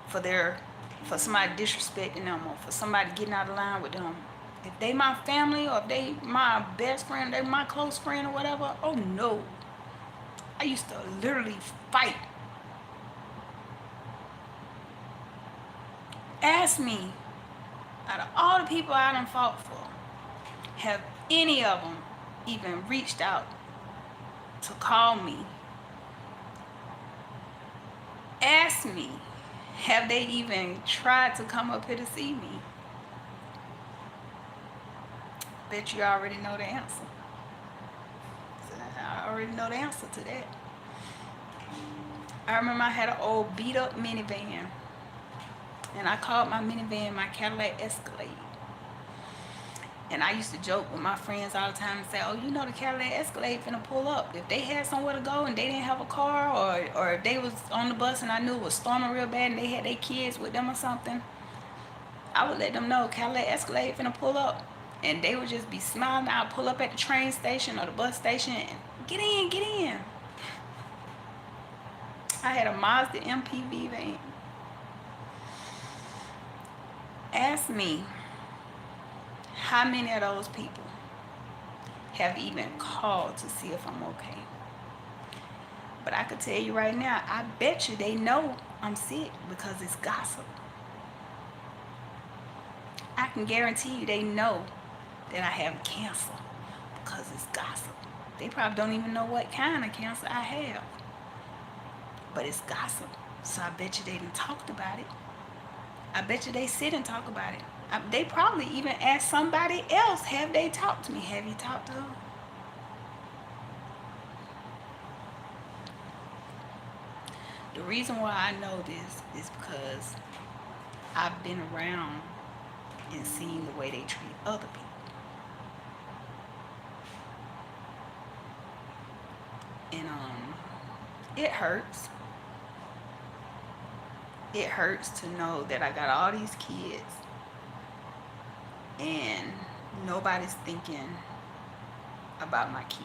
for somebody disrespecting them, or for somebody getting out of line with them. If they my family, or if they my best friend, they my close friend or whatever, oh no. I used to literally fight. Ask me, out of all the people I done fought for, have any of them even reached out to call me? Ask me, have they even tried to come up here to see me? Bet you already know the answer. I already know the answer to that. I remember I had an old beat up minivan, and I called my minivan my Cadillac Escalade. And I used to joke with my friends all the time and say, oh, you know the Cadillac Escalade finna pull up. If they had somewhere to go and they didn't have a car, or if they was on the bus and I knew it was storming real bad and they had their kids with them or something, I would let them know Cadillac Escalade finna pull up. And they would just be smiling. I'd pull up at the train station or the bus station and get in, get in. I had a Mazda MPV van. Ask me how many of those people have even called to see if I'm okay. But I could tell you right now, I bet you they know I'm sick because it's gossip. I can guarantee you they know that I have cancer because it's gossip. They probably don't even know what kind of cancer I have. But it's gossip. So I bet you they done talked about it. I bet you they sit and talk about it. They probably even ask somebody else, have they talked to me? Have you talked to her? The reason why I know this is because I've been around and seen the way they treat other people. And it hurts. It hurts to know that I got all these kids and nobody's thinking about my kids.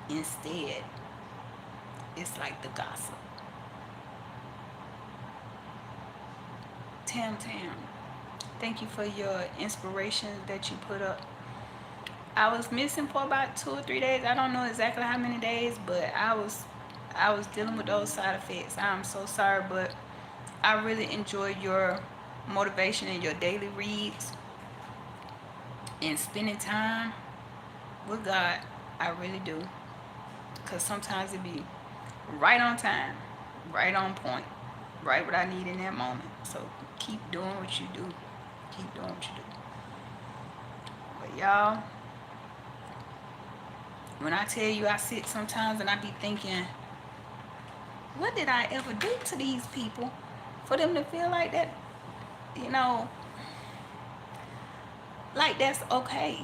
Instead, it's like the gossip. Tam, thank you for your inspiration that you put up. I was missing for about 2 or 3 days. I don't know exactly how many days, but I was dealing with those side effects. I'm so sorry, but I really enjoy your motivation and your daily reads and spending time with God. I really do. Because sometimes it be right on time, right on point, right what I need in that moment. So keep doing what you do. Keep doing what you do. But y'all, When I tell you, I sit sometimes and I be thinking, what did I ever do to these people for them to feel like that? You know, like that's okay.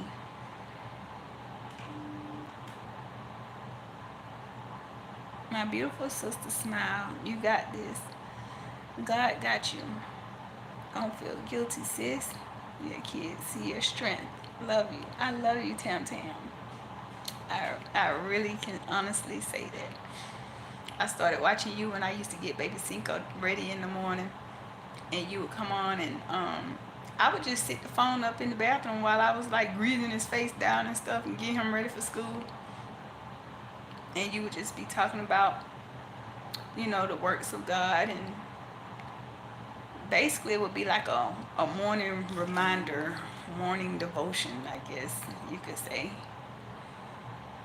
My beautiful sister, smile. You got this. God got you. Don't feel guilty, sis. Your kids see your strength. Love you. I love you, Tam Tam. I really can honestly say that. I started watching you when I used to get baby Cinco ready in the morning, and you would come on, and I would just sit the phone up in the bathroom while I was like greasing his face down and stuff and getting him ready for school, and you would just be talking about, you know, the works of God, and basically it would be like a morning reminder, morning devotion, I guess you could say.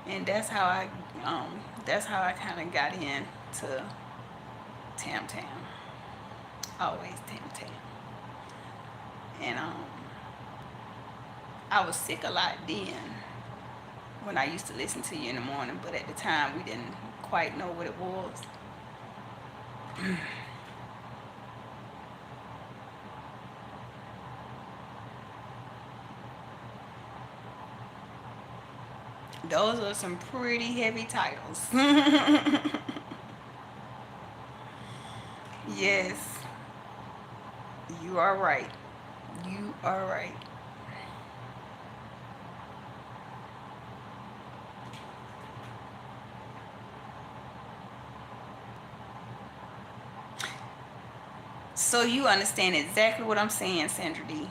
And that's how I kind of got into Tam Tam. Always Tam Tam. And I was sick a lot then when I used to listen to you in the morning, but at the time we didn't quite know what it was. Those are some pretty heavy titles. Yes, you are right. You are right. So you understand exactly what I'm saying, Sandra D.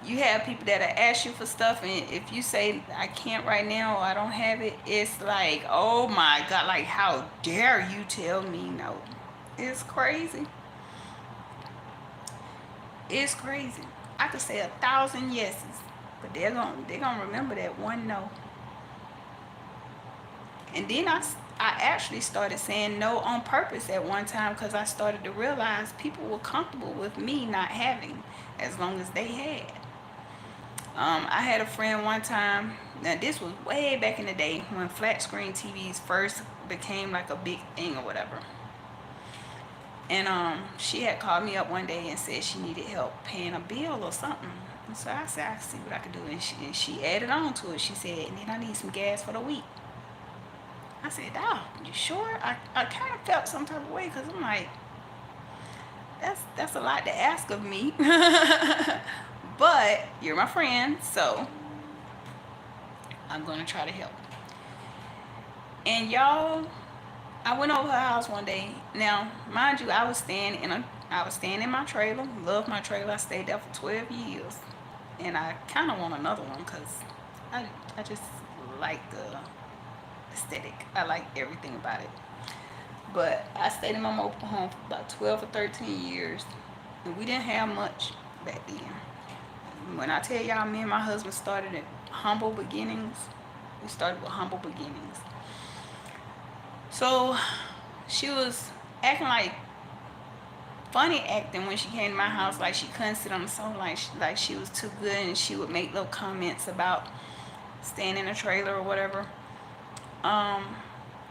You have people that ask you for stuff, and if you say I can't right now or I don't have it, it's like, oh my God, like how dare you tell me no? It's crazy. It's crazy. I could say 1,000 yeses, but they're gonna remember that one no. And then I actually started saying no on purpose at one time because I started to realize people were comfortable with me not having as long as they had. I had a friend one time. Now this was way back in the day when flat screen TVs first became like a big thing or whatever. And she had called me up one day and said she needed help paying a bill or something. And so I said I see what I could do, and she added on to it. She said, and then I need some gas for the week. I said, "Oh, you sure?" I kind of felt some type of way because I'm like, that's a lot to ask of me. But you're my friend, so I'm gonna try to help. And y'all, I went over her house one day. Now, mind you, I was staying in my trailer. Love my trailer. I stayed there for 12 years, and I kind of want another one because I just like the aesthetic. I like everything about it. But I stayed in my mobile home for about 12 or 13 years, and we didn't have much back then. When I tell y'all, me and my husband started at humble beginnings. We started with humble beginnings. So she was acting like funny acting when she came to my house, like she couldn't sit on the sofa, like she was too good, and she would make little comments about staying in a trailer or whatever. Um,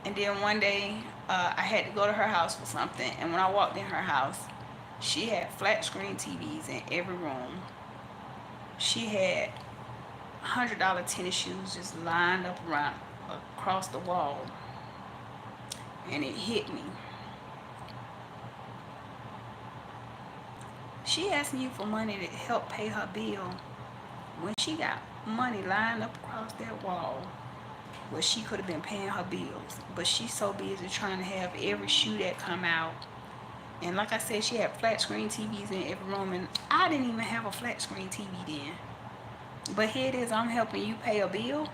and then one day, I had to go to her house for something, and when I walked in her house, she had flat screen TVs in every room. She had $100 tennis shoes just lined up around across the wall, and it hit me. She asking you for money to help pay her bill when she got money lined up across that wall where she could have been paying her bills, but she's so busy trying to have every shoe that come out. And like I said, she had flat screen TVs in every room, and I didn't even have a flat screen TV then. But here it is, I'm helping you pay a bill.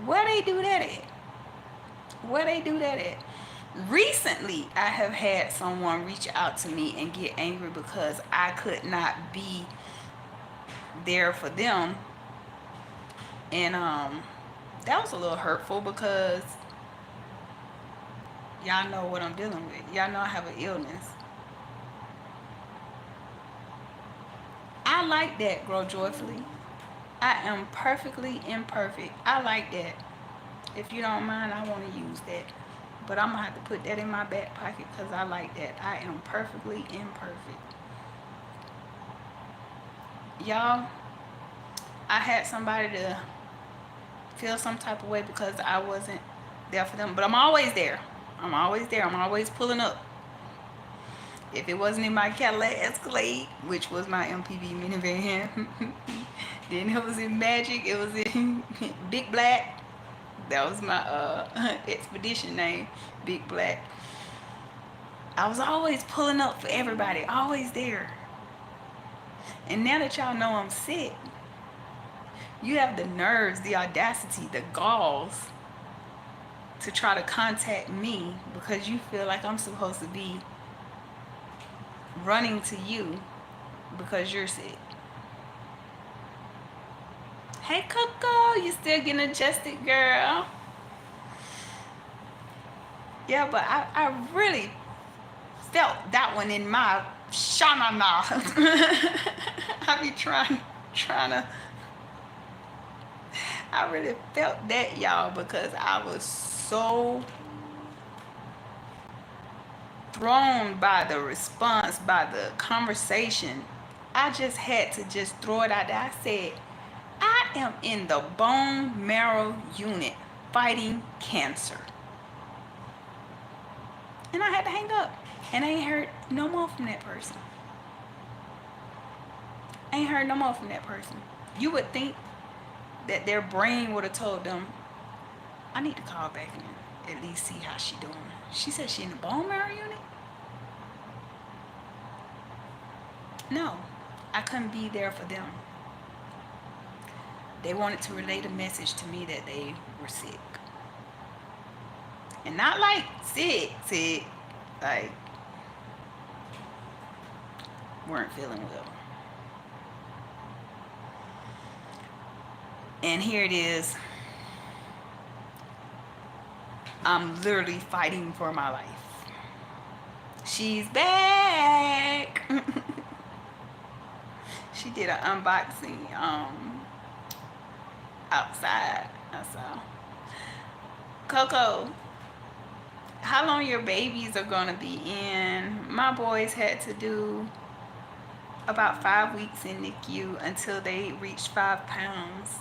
Where they do that at? Where they do that at? Recently, I have had someone reach out to me and get angry because I could not be there for them. And that was a little hurtful because y'all know what I'm dealing with. Y'all know I have an illness. I like that, Grow Joyfully. I am perfectly imperfect. I like that. If you don't mind, I want to use that. But I'm going to have to put that in my back pocket because I like that. I am perfectly imperfect. Y'all, I had somebody to feel some type of way because I wasn't there for them. But I'm always there. I'm always there. I'm always pulling up. If it wasn't in my Cadillac Escalade, which was my MPV minivan, then it was in Magic. It was in Big Black. That was my expedition name, Big Black. I was always pulling up for everybody, always there. And now that y'all know I'm sick, you have the nerves, the audacity, the galls to try to contact me because you feel like I'm supposed to be running to you because you're sick. Hey Coco, you still getting adjusted, girl? Yeah, but I really felt that one in my shana mouth. I be trying to. I really felt that, y'all, because I was so thrown by the response, by the conversation. I just had to just throw it out there. I said, I am in the bone marrow unit fighting cancer. And I had to hang up. And I ain't heard no more from that person. I ain't heard no more from that person. You would think that their brain would have told them, I need to call back and at least see how she doing. She said she in the bone marrow unit? No, I couldn't be there for them. They wanted to relate a message to me that they were sick. And not like sick, like weren't feeling well. And here it is. I'm literally fighting for my life. She's back. She did an unboxing outside. I saw. Coco, how long your babies are gonna be in? My boys had to do about 5 weeks in NICU until they reached 5 pounds.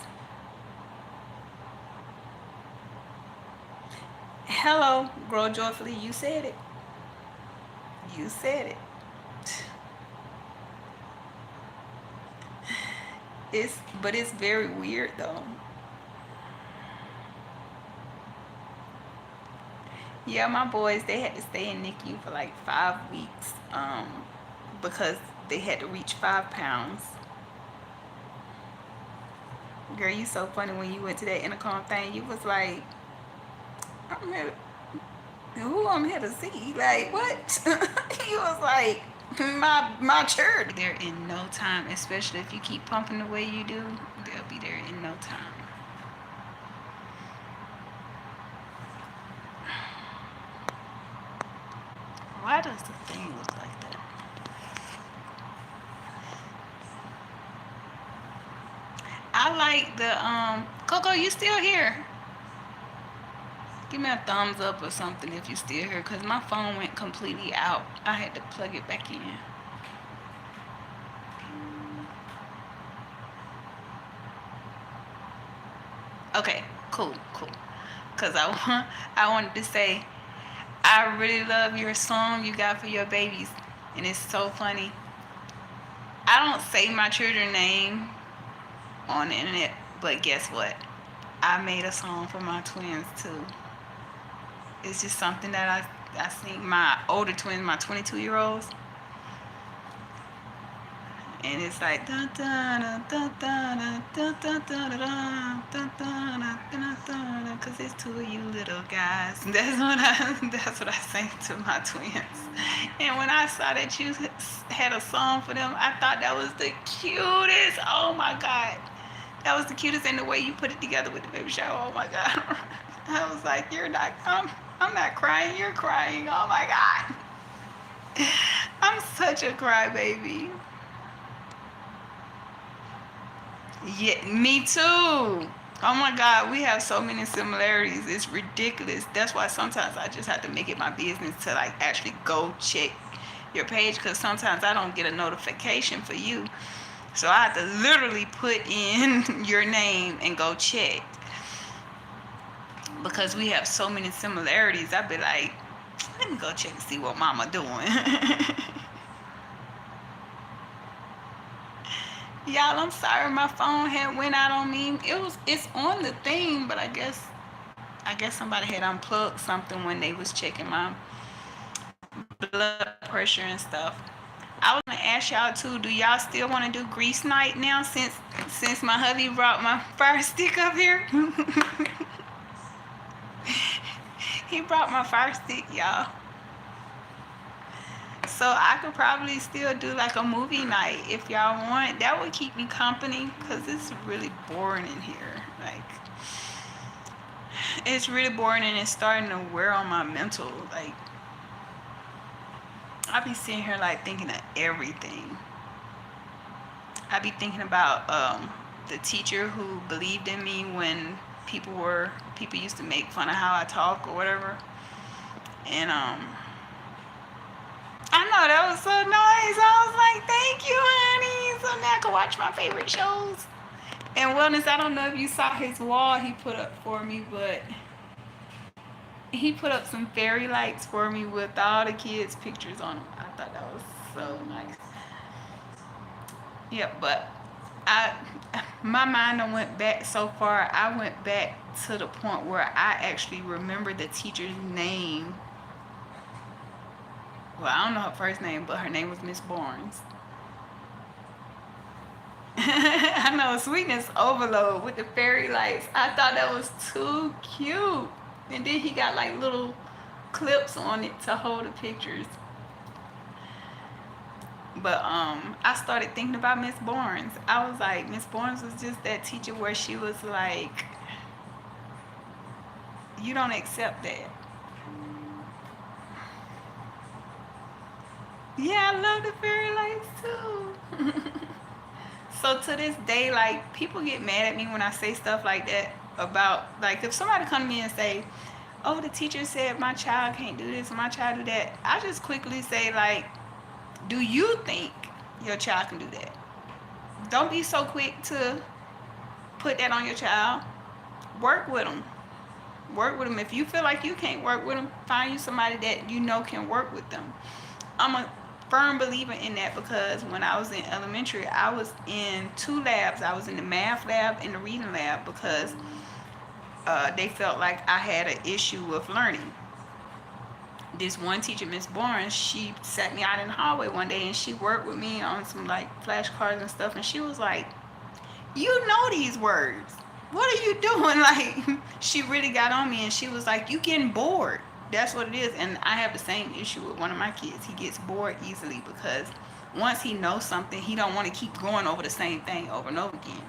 Hello, Grow Joyfully. You said it. You said it. But it's very weird though. Yeah, my boys, they had to stay in NICU for like 5 weeks because they had to reach 5 pounds. Girl, you so funny when you went to that intercom thing. You was like, I'm here. Who I'm here to see? Like, what? He was like, my church. They're in no time, especially if you keep pumping the way you do. They'll be there in no time. Why does the thing look like that? I like the Coco, you still here? Give me a thumbs up or something if you still here, because my phone went completely out. I had to plug it back in. Okay, cool. Because I wanted to say, I really love your song you got for your babies. And it's so funny. I don't say my children's name on the internet, but guess what? I made a song for my twins too. It's just something that I sing my older twins, my 22-year-olds. And it's like because it's two of you little guys. That's what I sang to my twins. And when I saw that you had a song for them, I thought that was the cutest. Oh my God. That was the cutest, and the way you put it together with the baby shower. Oh my God. I was like, I'm not crying, you're crying. Oh my God. I'm such a crybaby. Yeah, me too. Oh my God, we have so many similarities. It's ridiculous. That's why sometimes I just have to make it my business to like actually go check your page because sometimes I don't get a notification for you. So I have to literally put in your name and go check because we have so many similarities. I'd be like, let me go check and see what mama doing. Y'all, I'm sorry my phone had went out on me. It's on the thing, but I guess somebody had unplugged something when they was checking my blood pressure and stuff. I was gonna ask y'all too, do y'all still wanna do grease night now since my hubby brought my fire stick up here? He brought my fire stick, y'all. So I could probably still do like a movie night if y'all want. That would keep me company because it's really boring in here. Like it's really boring and it's starting to wear on my mental. Like I be sitting here like thinking of everything. I be thinking about the teacher who believed in me when people used to make fun of how I talk or whatever. And I know that was so nice. I was like, thank you, honey. So now I can watch my favorite shows. And wellness, I don't know if you saw his wall he put up for me, but he put up some fairy lights for me with all the kids' pictures on them. I thought that was so nice. Yeah, but I my mind done went back so far. I went back to the point where I actually remember the teacher's name. Well, I don't know her first name, but her name was Miss Barnes. I know, sweetness overload with the fairy lights. I thought that was too cute. And then he got like little clips on it to hold the pictures. But I started thinking about Miss Barnes. I was like, Miss Barnes was just that teacher where she was like, you don't accept that. Yeah, I love the fairy lights too. So to this day, like people get mad at me when I say stuff like that about like if somebody come to me and say, "Oh, the teacher said my child can't do this, my child do that," I just quickly say like, "Do you think your child can do that?" Don't be so quick to put that on your child. Work with them. Work with them. If you feel like you can't work with them, find you somebody that you know can work with them. I'm a firm believer in that because when I was in elementary, I was in two labs. I was in the math lab and the reading lab because they felt like I had an issue with learning. This one teacher, Miss Barnes, she sat me out in the hallway one day and she worked with me on some like flashcards and stuff. And she was like, "You know these words. What are you doing?" Like, she really got on me and she was like, "You getting bored." That's what it is. And I have the same issue with one of my kids. He gets bored easily because once he knows something, he don't want to keep going over the same thing over and over again.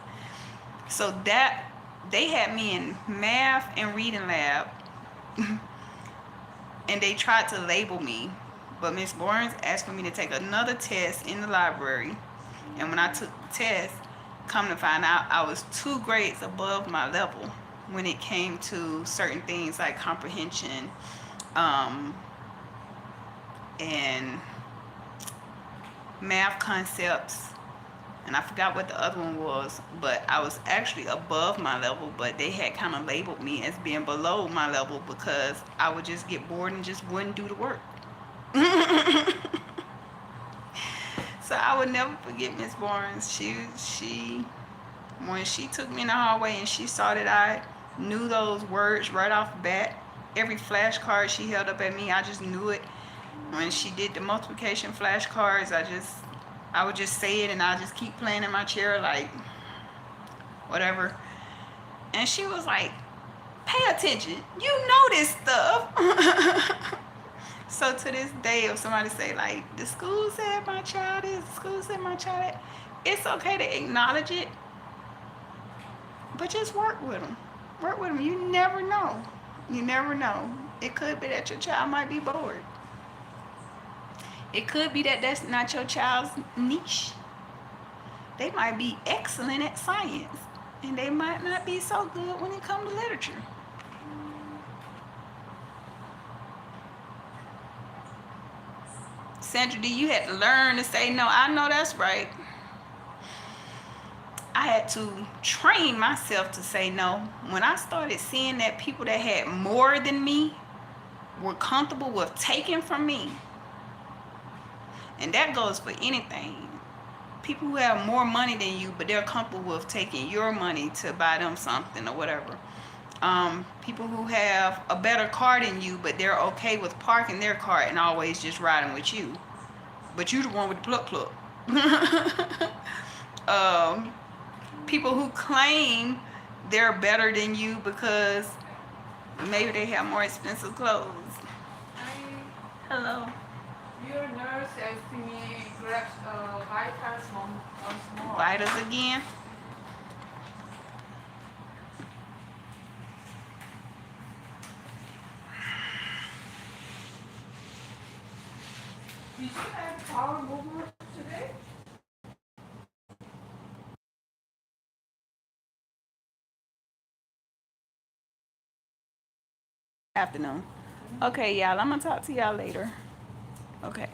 So that they had me in math and reading lab and they tried to label me. But Miss Barnes asked for me to take another test in the library. And when I took the test, come to find out I was 2 grades above my level when it came to certain things like comprehension, and math concepts, and I forgot what the other one was, but I was actually above my level, but they had kind of labeled me as being below my level because I would just get bored and just wouldn't do the work. So I would never forget Miss Barnes. She when she took me in the hallway and she saw that I knew those words right off the bat, every flashcard she held up at me, I just knew it. When she did the multiplication flashcards, I would just say it and I just keep playing in my chair like whatever. And she was like, "Pay attention. You know this stuff." So to this day, if somebody say like, "The school said my child is, the school said my child that," it's okay to acknowledge it, but just work with them. Work with them. You never know. You never know. It could be that your child might be bored. It could be that that's not your child's niche. they might be excellent at science, and they might not be so good when it comes to literature. Sandra D, you had to learn to say no. I know that's right. I had to train myself to say no. When I started seeing that people that had more than me were comfortable with taking from me, and that goes for anything. People who have more money than you, but they're comfortable with taking your money to buy them something or whatever. People who have a better car than you, but they're okay with parking their car and always just riding with you. But you the one with the plug plug. um, People who claim they're better than you because maybe they have more expensive clothes. Hi, Hello. your nurse asked me grab vitals once more. Vitals again. Did you have power movers today? Afternoon. Okay, y'all. I'm gonna talk to y'all later. Okay.